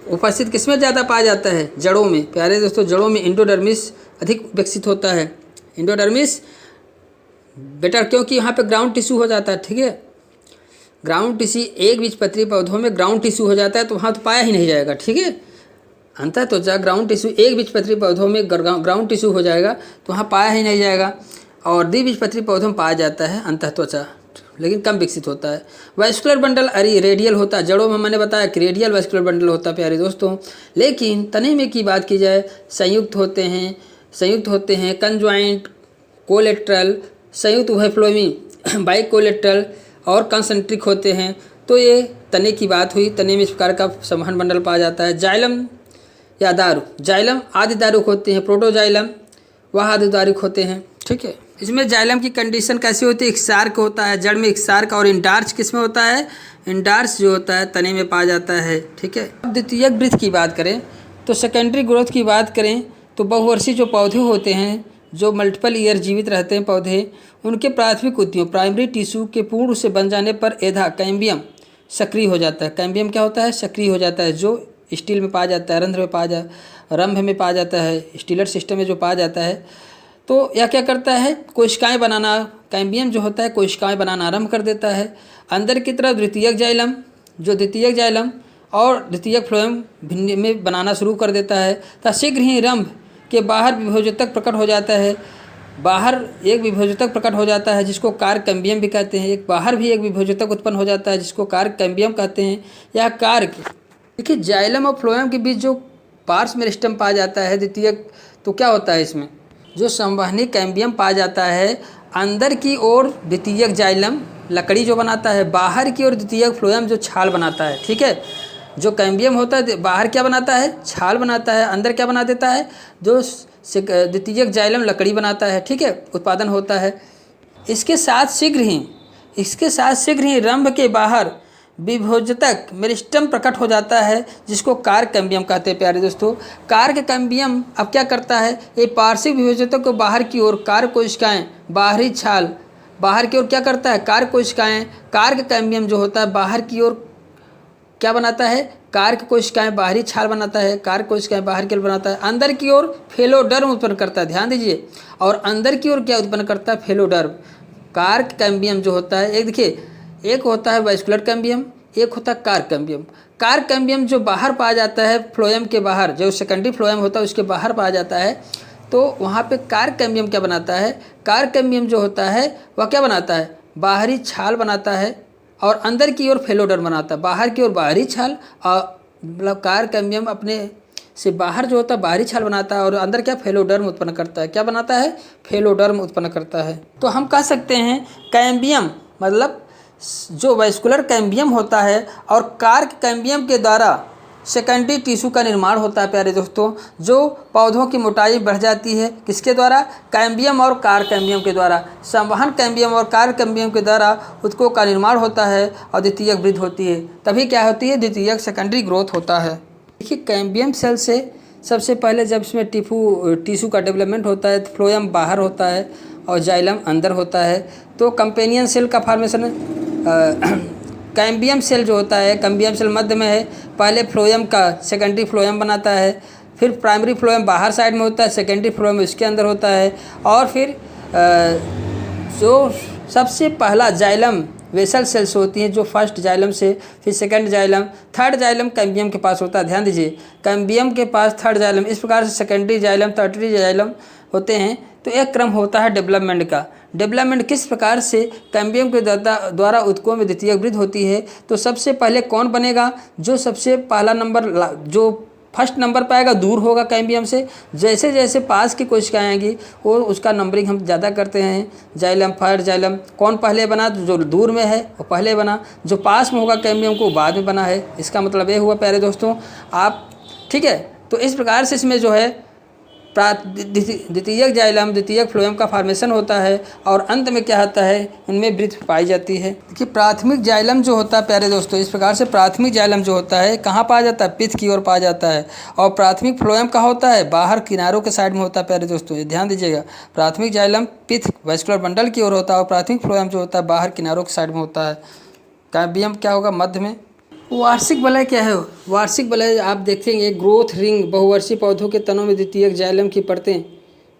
उपस्थित किसमें ज़्यादा पाया जाता है? जड़ों में। प्यारे दोस्तों, जड़ों में एंडोडर्मिस अधिक विकसित होता है। एंडोडर्मिस बेटर, क्योंकि यहाँ पे ग्राउंड टिश्यू हो जाता है, ठीक है। ग्राउंड टिश्यू एक बीजपत्री पौधों में ग्राउंड टिश्यू हो जाता है तो वहाँ तो पाया ही नहीं जाएगा, ठीक है। अंतः त्वचा ग्राउंड टिश्यू एक बीजपत्री पौधों में ग्राउंड टिश्यू हो जाएगा तो वहाँ पाया ही नहीं जाएगा। और द्विबीजपत्री पौधों में पाया जाता है अंतः त्वचा, लेकिन कम विकसित होता है। वैस्कुलर बंडल रेडियल होता है, जड़ों में मैंने बताया कि रेडियल वैस्कुलर बंडल होता है प्यारे दोस्तों। लेकिन तने में की बात की जाए, संयुक्त होते हैं कंजॉइंट, कोलेट्रल, संयुक्त उभयफ्लोमी, बाइकोलेट्रल और कंसेंट्रिक होते हैं। तो ये तने की बात हुई। तने में इस प्रकार का संवहन बंडल पाया जाता है। जाइलम या दारू, जाइलम आदि दारुक होते हैं, प्रोटोजाइलम वह आदि दारुक होते हैं, ठीक है। इसमें जाइलम की कंडीशन कैसी होती है? इक्सार्क होता है, जड़ में इक्सार्क। और इंडार्च किसमें होता है? इंडार्च जो होता है तने में पाया जाता है, ठीक है। अब द्वितीयक वृत्त की बात करें तो सेकेंडरी ग्रोथ की बात करें तो बहुवर्षीय जो पौधे होते हैं, जो मल्टीपल ईयर जीवित रहते हैं पौधे, उनके प्राथमिक उद्योग प्राइमरी टिश्यू के पूर्ण रूप से बन जाने पर एधा कैम्बियम सक्रिय हो जाता है। कैम्बियम क्या होता है? सक्रिय हो जाता है, जो स्टील में पाया जाता है, रंध्र में रंभ में पाया जाता है, स्टीलर सिस्टम में जो पाया जाता है। तो यह क्या करता है? कोशिकाएं बनाना, कैम्बियम जो होता है कोशिकाएं बनाना आरंभ कर देता है। अंदर की तरफ द्वितीयक जाइलम, जो द्वितीयक जाइलम और द्वितीयक फ्लोएम भिन्न में बनाना शुरू कर देता है तथा शीघ्र ही रंभ के बाहर विभोजतक प्रकट हो जाता है। बाहर एक विभोजतक प्रकट हो जाता है जिसको कार्क कैम्बियम भी कहते हैं। एक बाहर भी एक विभोजतक उत्पन्न हो जाता है जिसको कार्क कैम्बियम कहते हैं। यह कार्क, देखिए जाइलम और फ्लोएम के बीच जो पार्श्व मेरिस्टम पाया जाता है द्वितीयक, तो क्या होता है इसमें? जो संवहनी कैम्बियम पाया जाता है, अंदर की ओर द्वितीयक जाइलम लकड़ी जो बनाता है, बाहर की ओर द्वितीयक फ्लोएम जो छाल बनाता है, ठीक है। जो कैम्बियम होता है बाहर क्या बनाता है? छाल बनाता है। अंदर क्या बना देता है? जो द्वितीयक जाइलम लकड़ी बनाता है, ठीक है, उत्पादन होता है। इसके साथ शीघ्र ही रंभ के बाहर विभोजतक मेरिस्टम प्रकट हो जाता है जिसको कार्क कैम्बियम कहते हैं प्यारे दोस्तों। कार्क कैम्बियम अब क्या करता है? ये पार्श्विक विभोजतक को बाहर की ओर कार्क कोशिकाएं, बाहरी छाल बाहर की ओर क्या करता है? कार्क कोशिकाएं। कार्क कैम्बियम जो होता है बाहर की ओर क्या बनाता है? कार्क कोशिकाएं, बाहरी छाल बनाता है, कार्क कोशिकाएं बाहर की ओर बनाता है। अंदर की ओर फेलोडर्म उत्पन्न करता है, ध्यान दीजिए। और अंदर की ओर क्या उत्पन्न करता है? फेलोडर्म। कार्क कैम्बियम जो होता है, एक देखिए, एक होता है वैस्कुलर कैम्बियम, एक होता है कार्क कैम्बियम। कार्क कैम्बियम जो बाहर पाया जाता है फ्लोएम के बाहर, जो सेकेंडरी फ्लोएम होता है उसके बाहर पाया जाता है, तो वहाँ पे कार्क कैम्बियम क्या बनाता है? कार्क कैम्बियम जो होता है वह क्या बनाता है? बाहरी छाल बनाता है और अंदर की ओर फेलोडर्म बनाता है। बाहर की ओर बाहरी छाल और मतलब कार कैम्बियम अपने से बाहर जो होता है बाहरी छाल बनाता है और अंदर क्या फेलोडर्म उत्पन्न करता है। क्या बनाता है? फेलोडर्म उत्पन्न करता है। तो हम कह सकते हैं कैम्बियम मतलब जो वैस्कुलर कैम्बियम होता है और कार्क कैम्बियम के द्वारा सेकेंडरी टिश्यू का निर्माण होता है प्यारे दोस्तों, जो पौधों की मोटाई बढ़ जाती है। किसके द्वारा? कैम्बियम और कार्क कैम्बियम के द्वारा। संवहन कैम्बियम और कार्क कैम्बियम के द्वारा उत्तकों का निर्माण होता है और द्वितीयक वृद्धि होती है। तभी क्या होती है? द्वितीयक सेकेंडरी ग्रोथ होता है। देखिए कैम्बियम सेल से सबसे पहले जब इसमें टिश्यू का डेवलपमेंट होता है तो फ्लोएम बाहर होता है और जाइलम अंदर होता है। तो कंपेनियन सेल का फॉर्मेशन कैम्बियम सेल जो होता है, कैम्बियम सेल मध्य में है। पहले फ्लोएम का सेकेंडरी फ्लोएम बनाता है, फिर प्राइमरी फ्लोएम बाहर साइड में होता है, सेकेंडरी फ्लोएम इसके अंदर होता है और फिर जो सबसे पहला जाइलम वेसल सेल्स होती हैं जो फर्स्ट जाइलम से, फिर second xylem, third xylem cambium के पास होता है। ध्यान दीजिए कैम्बियम के पास थर्ड जाइलम, इस प्रकार से सेकेंडरी जाइलम, टर्टरी जाइलम होते हैं। तो एक क्रम होता है डेवलपमेंट का। डेवलपमेंट किस प्रकार से कैम्बियम के द्वारा उत्तकों में द्वितीयक वृद्धि होती है। तो सबसे पहले कौन बनेगा? जो सबसे पहला नंबर जो फर्स्ट नंबर पाएगा दूर होगा कैम्बियम से। जैसे जैसे पास की कोशिकाएँ आएंगी वो उसका नंबरिंग हम ज़्यादा करते हैं। जाइलम, फर्स्ट जाइलम, कौन पहले बना? जो दूर में है वो पहले बना, जो पास में होगा कैम्बियम को बाद में बना है। इसका मतलब ये हुआ प्यारे दोस्तों आप, ठीक है। तो इस प्रकार से इसमें जो है द्वितीयक जाइलम, द्वितीयक फ्लोएम का फॉर्मेशन होता है और अंत में क्या होता है? उनमें वृद्धि पाई जाती है। देखिए प्राथमिक जाइलम जो होता है प्यारे दोस्तों, इस प्रकार से प्राथमिक जाइलम जो होता है कहाँ पाया जाता है? पित्त की ओर पाया जाता है। और प्राथमिक फ्लोएम कहाँ होता है? बाहर किनारों के साइड में होता है प्यारे दोस्तों, ये ध्यान दीजिएगा। प्राथमिक जाइलम पित्त वैस्कुलर बंडल की ओर होता है और प्राथमिक फ्लोएम जो होता है बाहर किनारों के साइड में होता है। कैम्बियम क्या होगा? मध्य में। वार्षिक वलय क्या है? वार्षिक वलय आप देखेंगे ग्रोथ रिंग, बहुवर्षीय पौधों के तनों में द्वितीयक जाइलम की परतें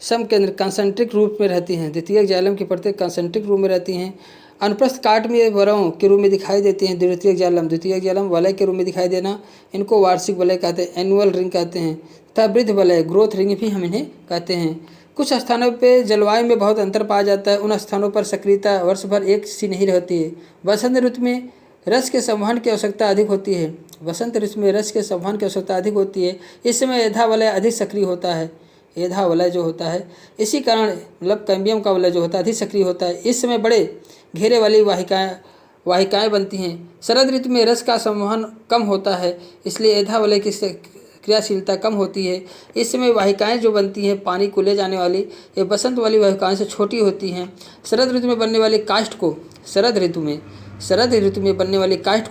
समकेंद्र कंसेंट्रिक रूप में रहती हैं। द्वितीयक जाइलम की परतें कंसेंट्रिक रूप में रहती हैं। अनुप्रस्थ काट में वरों के रूप में दिखाई देती हैं। द्वितीयक जाइलम वलय के रूप में दिखाई देना, इनको वार्षिक वलय कहते हैं, एनुअल रिंग कहते हैं। तथा वृद्ध वलय, ग्रोथ रिंग भी हम इन्हें कहते हैं। कुछ स्थानों पर जलवायु में बहुत अंतर पाया जाता है। उन स्थानों पर सक्रियता वर्ष भर एक सी नहीं रहती है। वसंत ऋतु में रस के संवहन की आवश्यकता अधिक होती है। वसंत ऋतु में रस के संवहन की आवश्यकता अधिक होती है। इस समय एधा वलय अधिक सक्रिय होता है। एधा वलय जो होता है, इसी कारण मतलब कैम्बियम का वलय जो होता है अधिक सक्रिय होता है। इस समय बड़े घेरे वाली वाहिकाएँ बनती हैं। शरद ऋतु में रस का संवहन कम होता है, इसलिए एधा वलय की क्रियाशीलता कम होती है। इस समय वाहिकाएँ जो बनती हैं पानी को ले जाने वाली, ये बसंत वाली वाहिकाएँ से छोटी होती हैं। शरद ऋतु में बनने वाली काष्ठ को शरद ऋतु में बनने वाली काष्ठ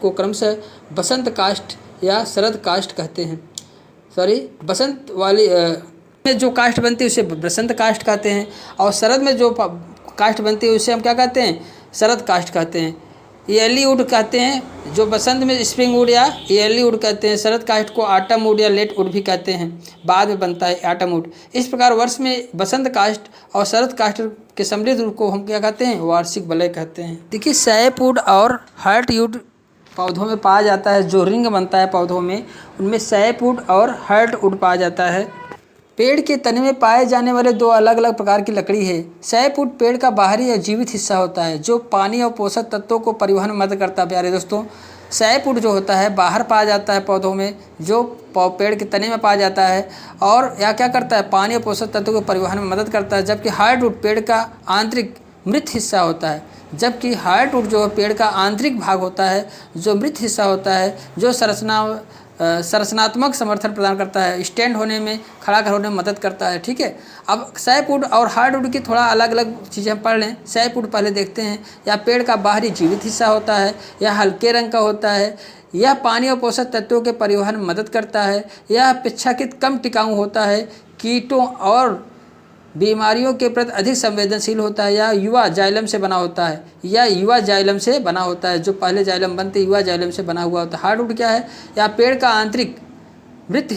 को क्रमशः बसंत काष्ठ या शरद काष्ठ कहते हैं। बसंत वाली में जो काष्ठ बनती है उसे बसंत काष्ठ कहते हैं और शरद में जो काष्ठ बनती है उसे हम क्या कहते हैं? शरद काष्ठ कहते हैं। ईयरली वुड कहते हैं, जो बसंत में स्प्रिंग वुड या ईयरली वुड कहते हैं। शरद काष्ठ को ऑटम वुड या लेट वुड भी कहते हैं, बाद में बनता है ऑटम वुड। इस प्रकार वर्ष में बसंत काष्ठ और शरद काष्ठ के समृद्ध रूप को हम क्या कहते हैं? वार्षिक वलय कहते हैं। देखिए सैपवुड और हर्टवुड पौधों में पाया जाता है। जो रिंग बनता है पौधों में उनमें सैपवुड और हर्टवुड पाया जाता है। पेड़ के तने में पाए जाने वाले दो अलग अलग प्रकार की लकड़ी है। सैपवुड पेड़ का बाहरी और जीवित हिस्सा होता है जो पानी और पोषक तत्वों को परिवहन में मदद करता है। प्यारे दोस्तों सैपवुड जो होता है बाहर पाया जाता है पौधों में, जो पेड़ के तने में पाया जाता है और यह क्या करता है? पानी और पोषक तत्वों को परिवहन में मदद करता है। जबकि हार्डवुड पेड़ का आंतरिक मृत हिस्सा होता है। जबकि हार्डवुड जो पेड़ का आंतरिक भाग होता है, जो मृत हिस्सा होता है, जो संरचनात्मक समर्थन प्रदान करता है, स्टैंड होने में, खड़ा होने में मदद करता है। ठीक है, अब सैपवुड और हार्डवुड की थोड़ा अलग अलग चीज़ें हम पढ़ लें। सैपवुड पहले देखते हैं। यह पेड़ का बाहरी जीवित हिस्सा होता है, यह हल्के रंग का होता है, यह पानी और पोषक तत्वों के परिवहन में मदद करता है, यह अपेक्षाकृत कम टिकाऊ होता है, कीटों और बीमारियों के प्रति अधिक संवेदनशील होता है, या युवा जाइलम से बना होता है, जो पहले जाइलम बनते युवा जाइलम से बना हुआ होता है। हार्डवुड क्या है? या पेड़ का आंतरिक मृत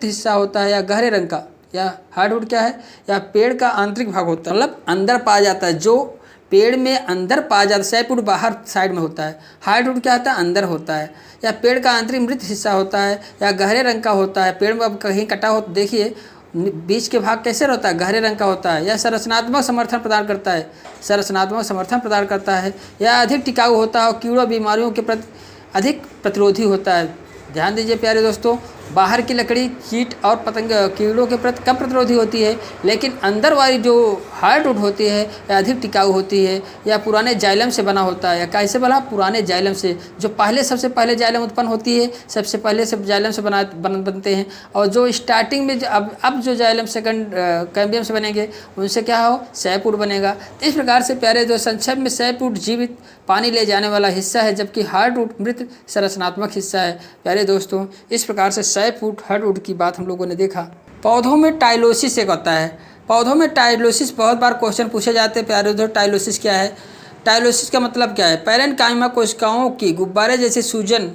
हिस्सा होता है या गहरे रंग का। या हार्डवुड क्या है? या पेड़ का आंतरिक भाग होता है, मतलब अंदर पाया जाता है, जो पेड़ में अंदर पाया जाता है। सैपवुड बाहर साइड में होता है, हार्डवुड क्या होता है? अंदर होता है। या पेड़ का आंतरिक मृत हिस्सा होता है या गहरे रंग का होता है। पेड़ में अब कहीं कटा हो तो देखिए बीच के भाग कैसे होता है, गहरे रंग का होता है। यह संरचनात्मक समर्थन प्रदान करता है, संरचनात्मक समर्थन प्रदान करता है। यह अधिक टिकाऊ होता है और कीड़ों बीमारियों के प्रति अधिक प्रतिरोधी होता है। ध्यान दीजिए प्यारे दोस्तों, बाहर की लकड़ी कीट और पतंग कीड़ों के प्रति कम प्रतिरोधी होती है, लेकिन अंदर वाली जो हार्डवुड होती है यह अधिक टिकाऊ होती है। यह पुराने जाइलम से बना होता है। या कैसे बना, पुराने जाइलम से, जो पहले सबसे पहले जाइलम उत्पन्न होती है, सबसे पहले सब जाइलम से बनते हैं। और जो स्टार्टिंग में अब जो जाइलम सेकंड कैम्बियम से बनेंगे उनसे क्या हो, सैपवुड बनेगा। इस प्रकार से प्यारे जो संक्षेप में सैपवुड जीवित पानी ले जाने वाला हिस्सा है, जबकि हार्डवुड मृत संरचनात्मक हिस्सा है। प्यारे दोस्तों, इस प्रकार से सैपवुड हार्डवुड की बात हम लोगों ने देखा। पौधों में टाइलोसिस एक होता है। पौधों में टाइलोसिस बहुत बार क्वेश्चन पूछे जाते हैं प्यारे दोस्तों। टाइलोसिस क्या है? टाइलोसिस का मतलब क्या है? पैरेन्काइमा कोशिकाओं की गुब्बारे जैसे सूजन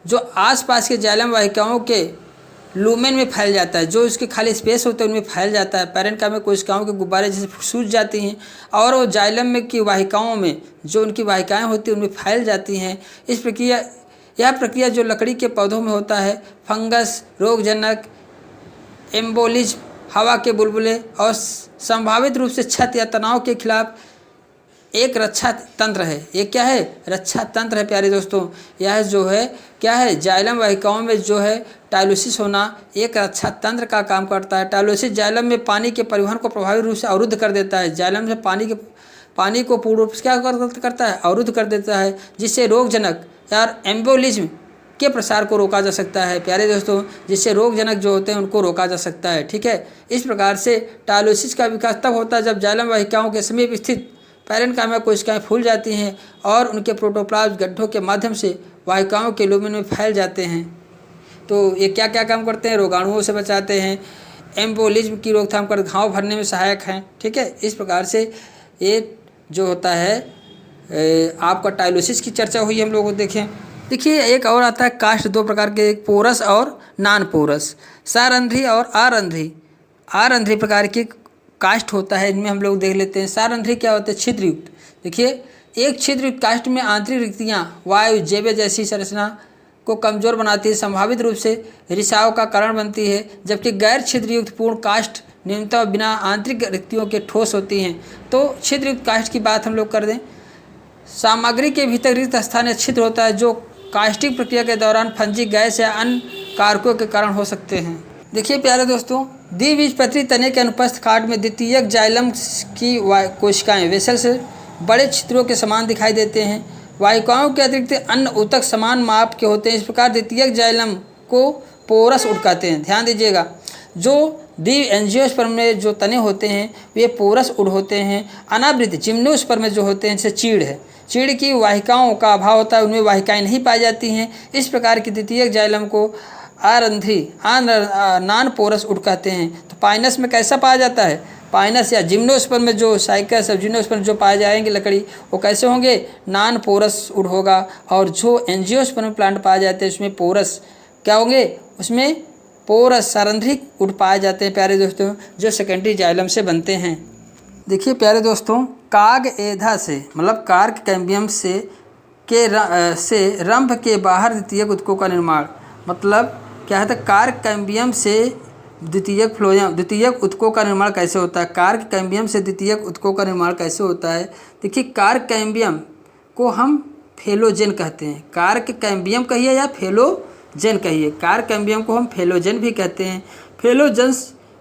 जो आसपास के जाइलम वाहिकाओं के लूमेन में फैल जाता है, जो उसके खाली स्पेस होते हैं उनमें फैल जाता है। पैरेन्काइमा कोशिकाओं के गुब्बारे जैसे सूज जाती हैं और वो जाइलम में की वाहिकाओं में जो उनकी वाहिकाएँ होती हैं उनमें फैल जाती हैं। यह प्रक्रिया जो लकड़ी के पौधों में होता है, फंगस, रोगजनक, एम्बोलिज्म, हवा के बुलबुले और संभावित रूप से क्षत या तनाव के खिलाफ एक रक्षा तंत्र है। ये क्या है? रक्षा तंत्र है प्यारे दोस्तों। यह जो है क्या है, जाइलम वाहिकाओं में जो है टाइलोसिस होना एक रक्षा तंत्र का काम करता है। टाइलोसिस जाइलम में पानी के परिवहन को प्रभावी रूप से अवरुद्ध कर देता है। जाइलम से पानी को पूर्ण रूप से क्या करता है, अवरुद्ध कर देता है, जिससे रोगजनक या एम्बोलिज्म के प्रसार को रोका जा सकता है प्यारे दोस्तों, जिससे रोगजनक जो होते हैं उनको रोका जा सकता है। ठीक है, इस प्रकार से टाइलोसिस का विकास तब होता है जब जाइलम वाहिकाओं के समीप स्थित पैरेन्काइमा कोशिकाएं फूल जाती हैं और उनके प्रोटोप्लाज्म गड्ढों के माध्यम से वाहिकाओं के लूमेन में फैल जाते हैं। तो ये क्या क्या काम करते हैं? रोगाणुओं से बचाते हैं, एम्बोलिज्म की रोकथाम कर घाव भरने में सहायक हैं। ठीक है, इस प्रकार से ये जो होता है आपका टाइलोसिस की चर्चा हुई हम लोगों को देखें। देखिए एक और आता है कास्ट, दो प्रकार के, एक पोरस और नॉन पोरस, सारंध्री और आरंध्री। आरंध्री प्रकार की कास्ट होता है, इनमें हम लोग देख लेते हैं। सारंध्री क्या होते हैं? छिद्रयुक्त। देखिए एक छिद्रयुक्त कास्ट में आंतरिक रिक्तियाँ वायु जेबे जैसी संरचना को कमजोर बनाती है, संभावित रूप से रिसाव का कारण बनती है, जबकि गैर छिद्रयुक्त पूर्ण कास्ट न्यूनतः बिना आंतरिक रिक्तियों के ठोस होती हैं। तो छिद्रयुक्त कास्ट की बात हम लोग कर दें, सामग्री के भीतर रिक्त स्थान छिद्र होता है जो कास्टिंग प्रक्रिया के दौरान फंजी गैस या अन्य कारकों के कारण हो सकते हैं। देखिए प्यारे दोस्तों, द्विबीजपत्री तने के अनुपस्थित काट में द्वितीयक जाइलम की कोशिकाएं वेसल से बड़े छिद्रों के समान दिखाई देते हैं। वाहिकाओं के अतिरिक्त अन्य ऊतक समान माप के होते हैं। इस प्रकार द्वितीयक जाइलम को पोरस ऊतक कहते हैं। ध्यान दीजिएगा, जो एंजियोस्पर्म में जो तने होते हैं वे पोरस ऊतक होते हैं। अनावृत जिम्नोस्पर्म में जो होते हैं जैसे चीड़ है, चीड़ की वाहिकाओं का अभाव होता है, उनमें वाहिकाएं नहीं पाई जाती हैं। इस प्रकार की द्वितीयक जाइलम को आरंध्री नॉन पोरस ऊतक कहते हैं। तो पाइनस में कैसा पाया जाता है? पाइनस या जिम्नोस्पर्म में जो साइकस और जिम्नोस्पर्म जो पाए जाएंगे लकड़ी, वो कैसे होंगे? नॉन पोरस ऊतक होगा। और जो एंजियोस्पर्म प्लांट पाए जाते हैं उसमें पोरस क्या होंगे? उसमें पोरस सारंध्रिक ऊतक पाए जाते हैं प्यारे दोस्तों, जो सेकेंडरी जाइलम से बनते हैं। देखिए प्यारे दोस्तों, काग एधा से मतलब कार्क कैम्बियम से रंभ के बाहर द्वितीयक ऊतकों का निर्माण, मतलब क्या है? कार्क कैम्बियम से द्वितीयक ऊतकों का निर्माण कैसे होता है? कार्क कैम्बियम से द्वितीयक ऊतकों का निर्माण कैसे होता है? देखिए कार्क कैम्बियम को हम फेलोजेन कहते हैं। कार्क कैम्बियम कहिए या फेलोजेन कहिए, कार्क कैम्बियम को हम फेलोजेन भी कहते हैं। फेलोजेन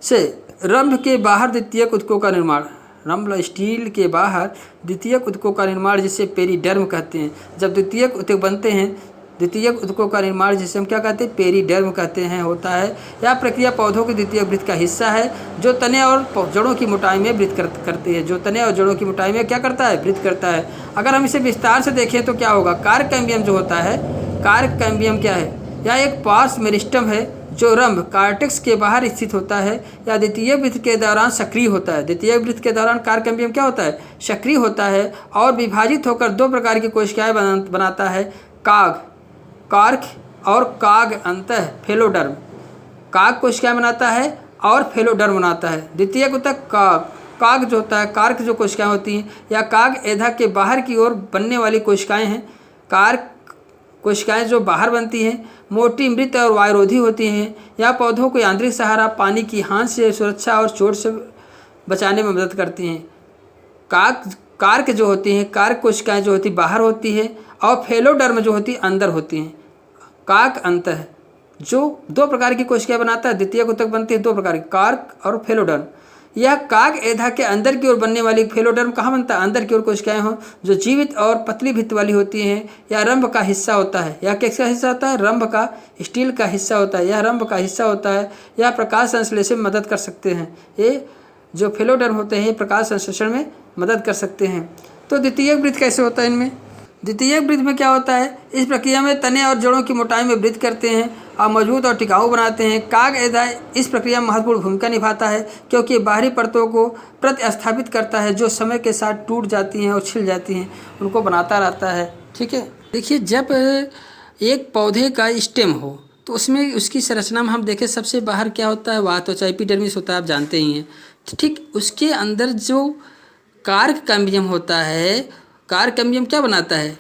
से रंभ के बाहर द्वितीयक ऊतकों का निर्माण, रंभ स्टील के बाहर द्वितीयक ऊतकों का निर्माण जिसे पेरीडर्म कहते हैं। जब द्वितीयक ऊतक बनते हैं, द्वितीयक ऊतकों का निर्माण जिसे हम क्या कहते हैं? पेरीडर्म कहते हैं होता है। यह प्रक्रिया पौधों के द्वितीयक वृत्त का हिस्सा है जो तने और जड़ों की मोटाई में वृत्त करती है। जो तने और जड़ों की मोटाई में क्या करता है? वृत्त करता है। अगर हम इसे विस्तार से देखें तो क्या होगा? कार्क कैम्बियम जो होता है, कार्क कैम्बियम क्या है? यह एक पार्श्व मेरिस्टम है जो रंभ कार्टेक्स के बाहर स्थित होता है या द्वितीय वृत्त के दौरान सक्रिय होता है। द्वितीय वृत्त के दौरान कार्क कैम्बियम क्या होता है? सक्रिय होता है और विभाजित होकर दो प्रकार की कोशिकाएं बनाता है, कार्क और काग अंतः फेलोडर्म। काग कोशिकाएं बनाता है और फेलोडर्म बनाता है। द्वितीयक ऊतक काग जो होता है, कार्क जो कोशिकाएं होती हैं या काग एधा के बाहर की ओर बनने वाली कोशिकाएं हैं। कार्क कोशिकाएं जो बाहर बनती हैं मोटी, मृत और वायुरोधी होती हैं। यह पौधों को यांत्रिक सहारा, पानी की हांस से सुरक्षा और चोट से बचाने में मदद करती हैं। कार्क जो होती हैं, कार्क कोशिकाएं जो होती बाहर होती है और फेलोडर्म जो होती अंदर होती हैं। कार्क अंतः जो 2 प्रकार की कोशिकाएं बनाता है, द्वितीयक ऊतक बनती है 2 प्रकार की, कार्क और फेलोडर्म। यह काक एधा के अंदर की ओर बनने वाली फेलोडर्म कहाँ बनता है? अंदर की ओर कोशिकाएं हो जो जीवित और पतली भित्त वाली होती हैं। यह रंभ का हिस्सा होता है। यह किसका हिस्सा होता है? रंभ का, स्टील का हिस्सा होता है। यह रंभ का हिस्सा होता है। यह प्रकाश संश्लेषण में मदद कर सकते हैं। ये जो फेलोडर्म होते हैं ये प्रकाश संश्लेषण में मदद कर सकते हैं। तो द्वितीयक वृत्त कैसे होता है इनमें? द्वितीयक वृत्त में क्या होता है? इस प्रक्रिया में तने और जड़ों की मोटाई में वृद्धि करते हैं और मजबूत और टिकाऊ बनाते हैं। काक एधा इस प्रक्रिया में महत्वपूर्ण भूमिका निभाता है क्योंकि बाहरी परतों को प्रतिस्थापित करता है जो समय के साथ टूट जाती हैं और छिल जाती हैं, उनको बनाता रहता है। ठीक है, देखिए जब एक पौधे का स्टेम हो तो उसमें उसकी संरचना में हम देखें सबसे बाहर क्या होता है? वात त्वचा, एपिडर्मिस होता है, आप जानते ही हैं। ठीक उसके अंदर जो कार्क कैम्बियम होता है, कार्क कैम्बियम क्या बनाता है?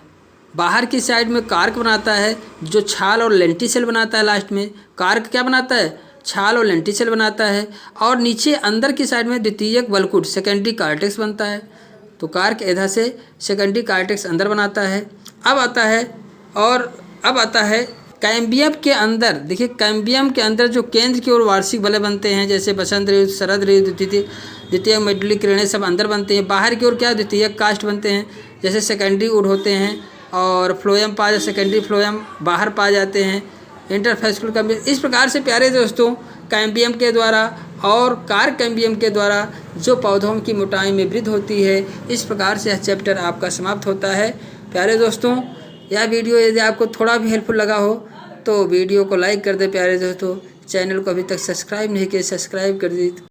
बाहर की साइड में कार्क बनाता है जो छाल और लेंटिसेल बनाता है। लास्ट में कार्क क्या बनाता है? छाल और लेंटिसेल बनाता है। और नीचे अंदर की साइड में द्वितीयक वल्कुट, सेकेंडरी कार्टेक्स बनता है। तो कार्क एधा से सेकेंडरी कार्टेक्स अंदर बनाता है। अब आता है कैम्बियम के अंदर। देखिए कैम्बियम के अंदर जो केंद्र की ओर वार्षिक बल्ब बनते हैं, जैसे बसंत ऋतु, शरद ऋतु, द्वितीय मेडुलरी किरणें सब अंदर बनते हैं। बाहर की ओर क्या द्वितीयक कास्ट बनते हैं, जैसे सेकेंडरी वुड होते हैं और फ्लोएम सेकेंडरी फ्लोएम बाहर पाए जाते हैं। इंटरफेस्कुलर कैम्बियम। इस प्रकार से प्यारे दोस्तों कैम्बियम के द्वारा और कार्क कैम्बियम के द्वारा जो पौधों की मोटाई में वृद्धि होती है, इस प्रकार से यह चैप्टर आपका समाप्त होता है। प्यारे दोस्तों यह वीडियो यदि आपको थोड़ा भी हेल्पफुल लगा हो तो वीडियो को लाइक कर दे। प्यारे दोस्तों चैनल को अभी तक सब्सक्राइब नहीं किया, सब्सक्राइब कर दीजिए।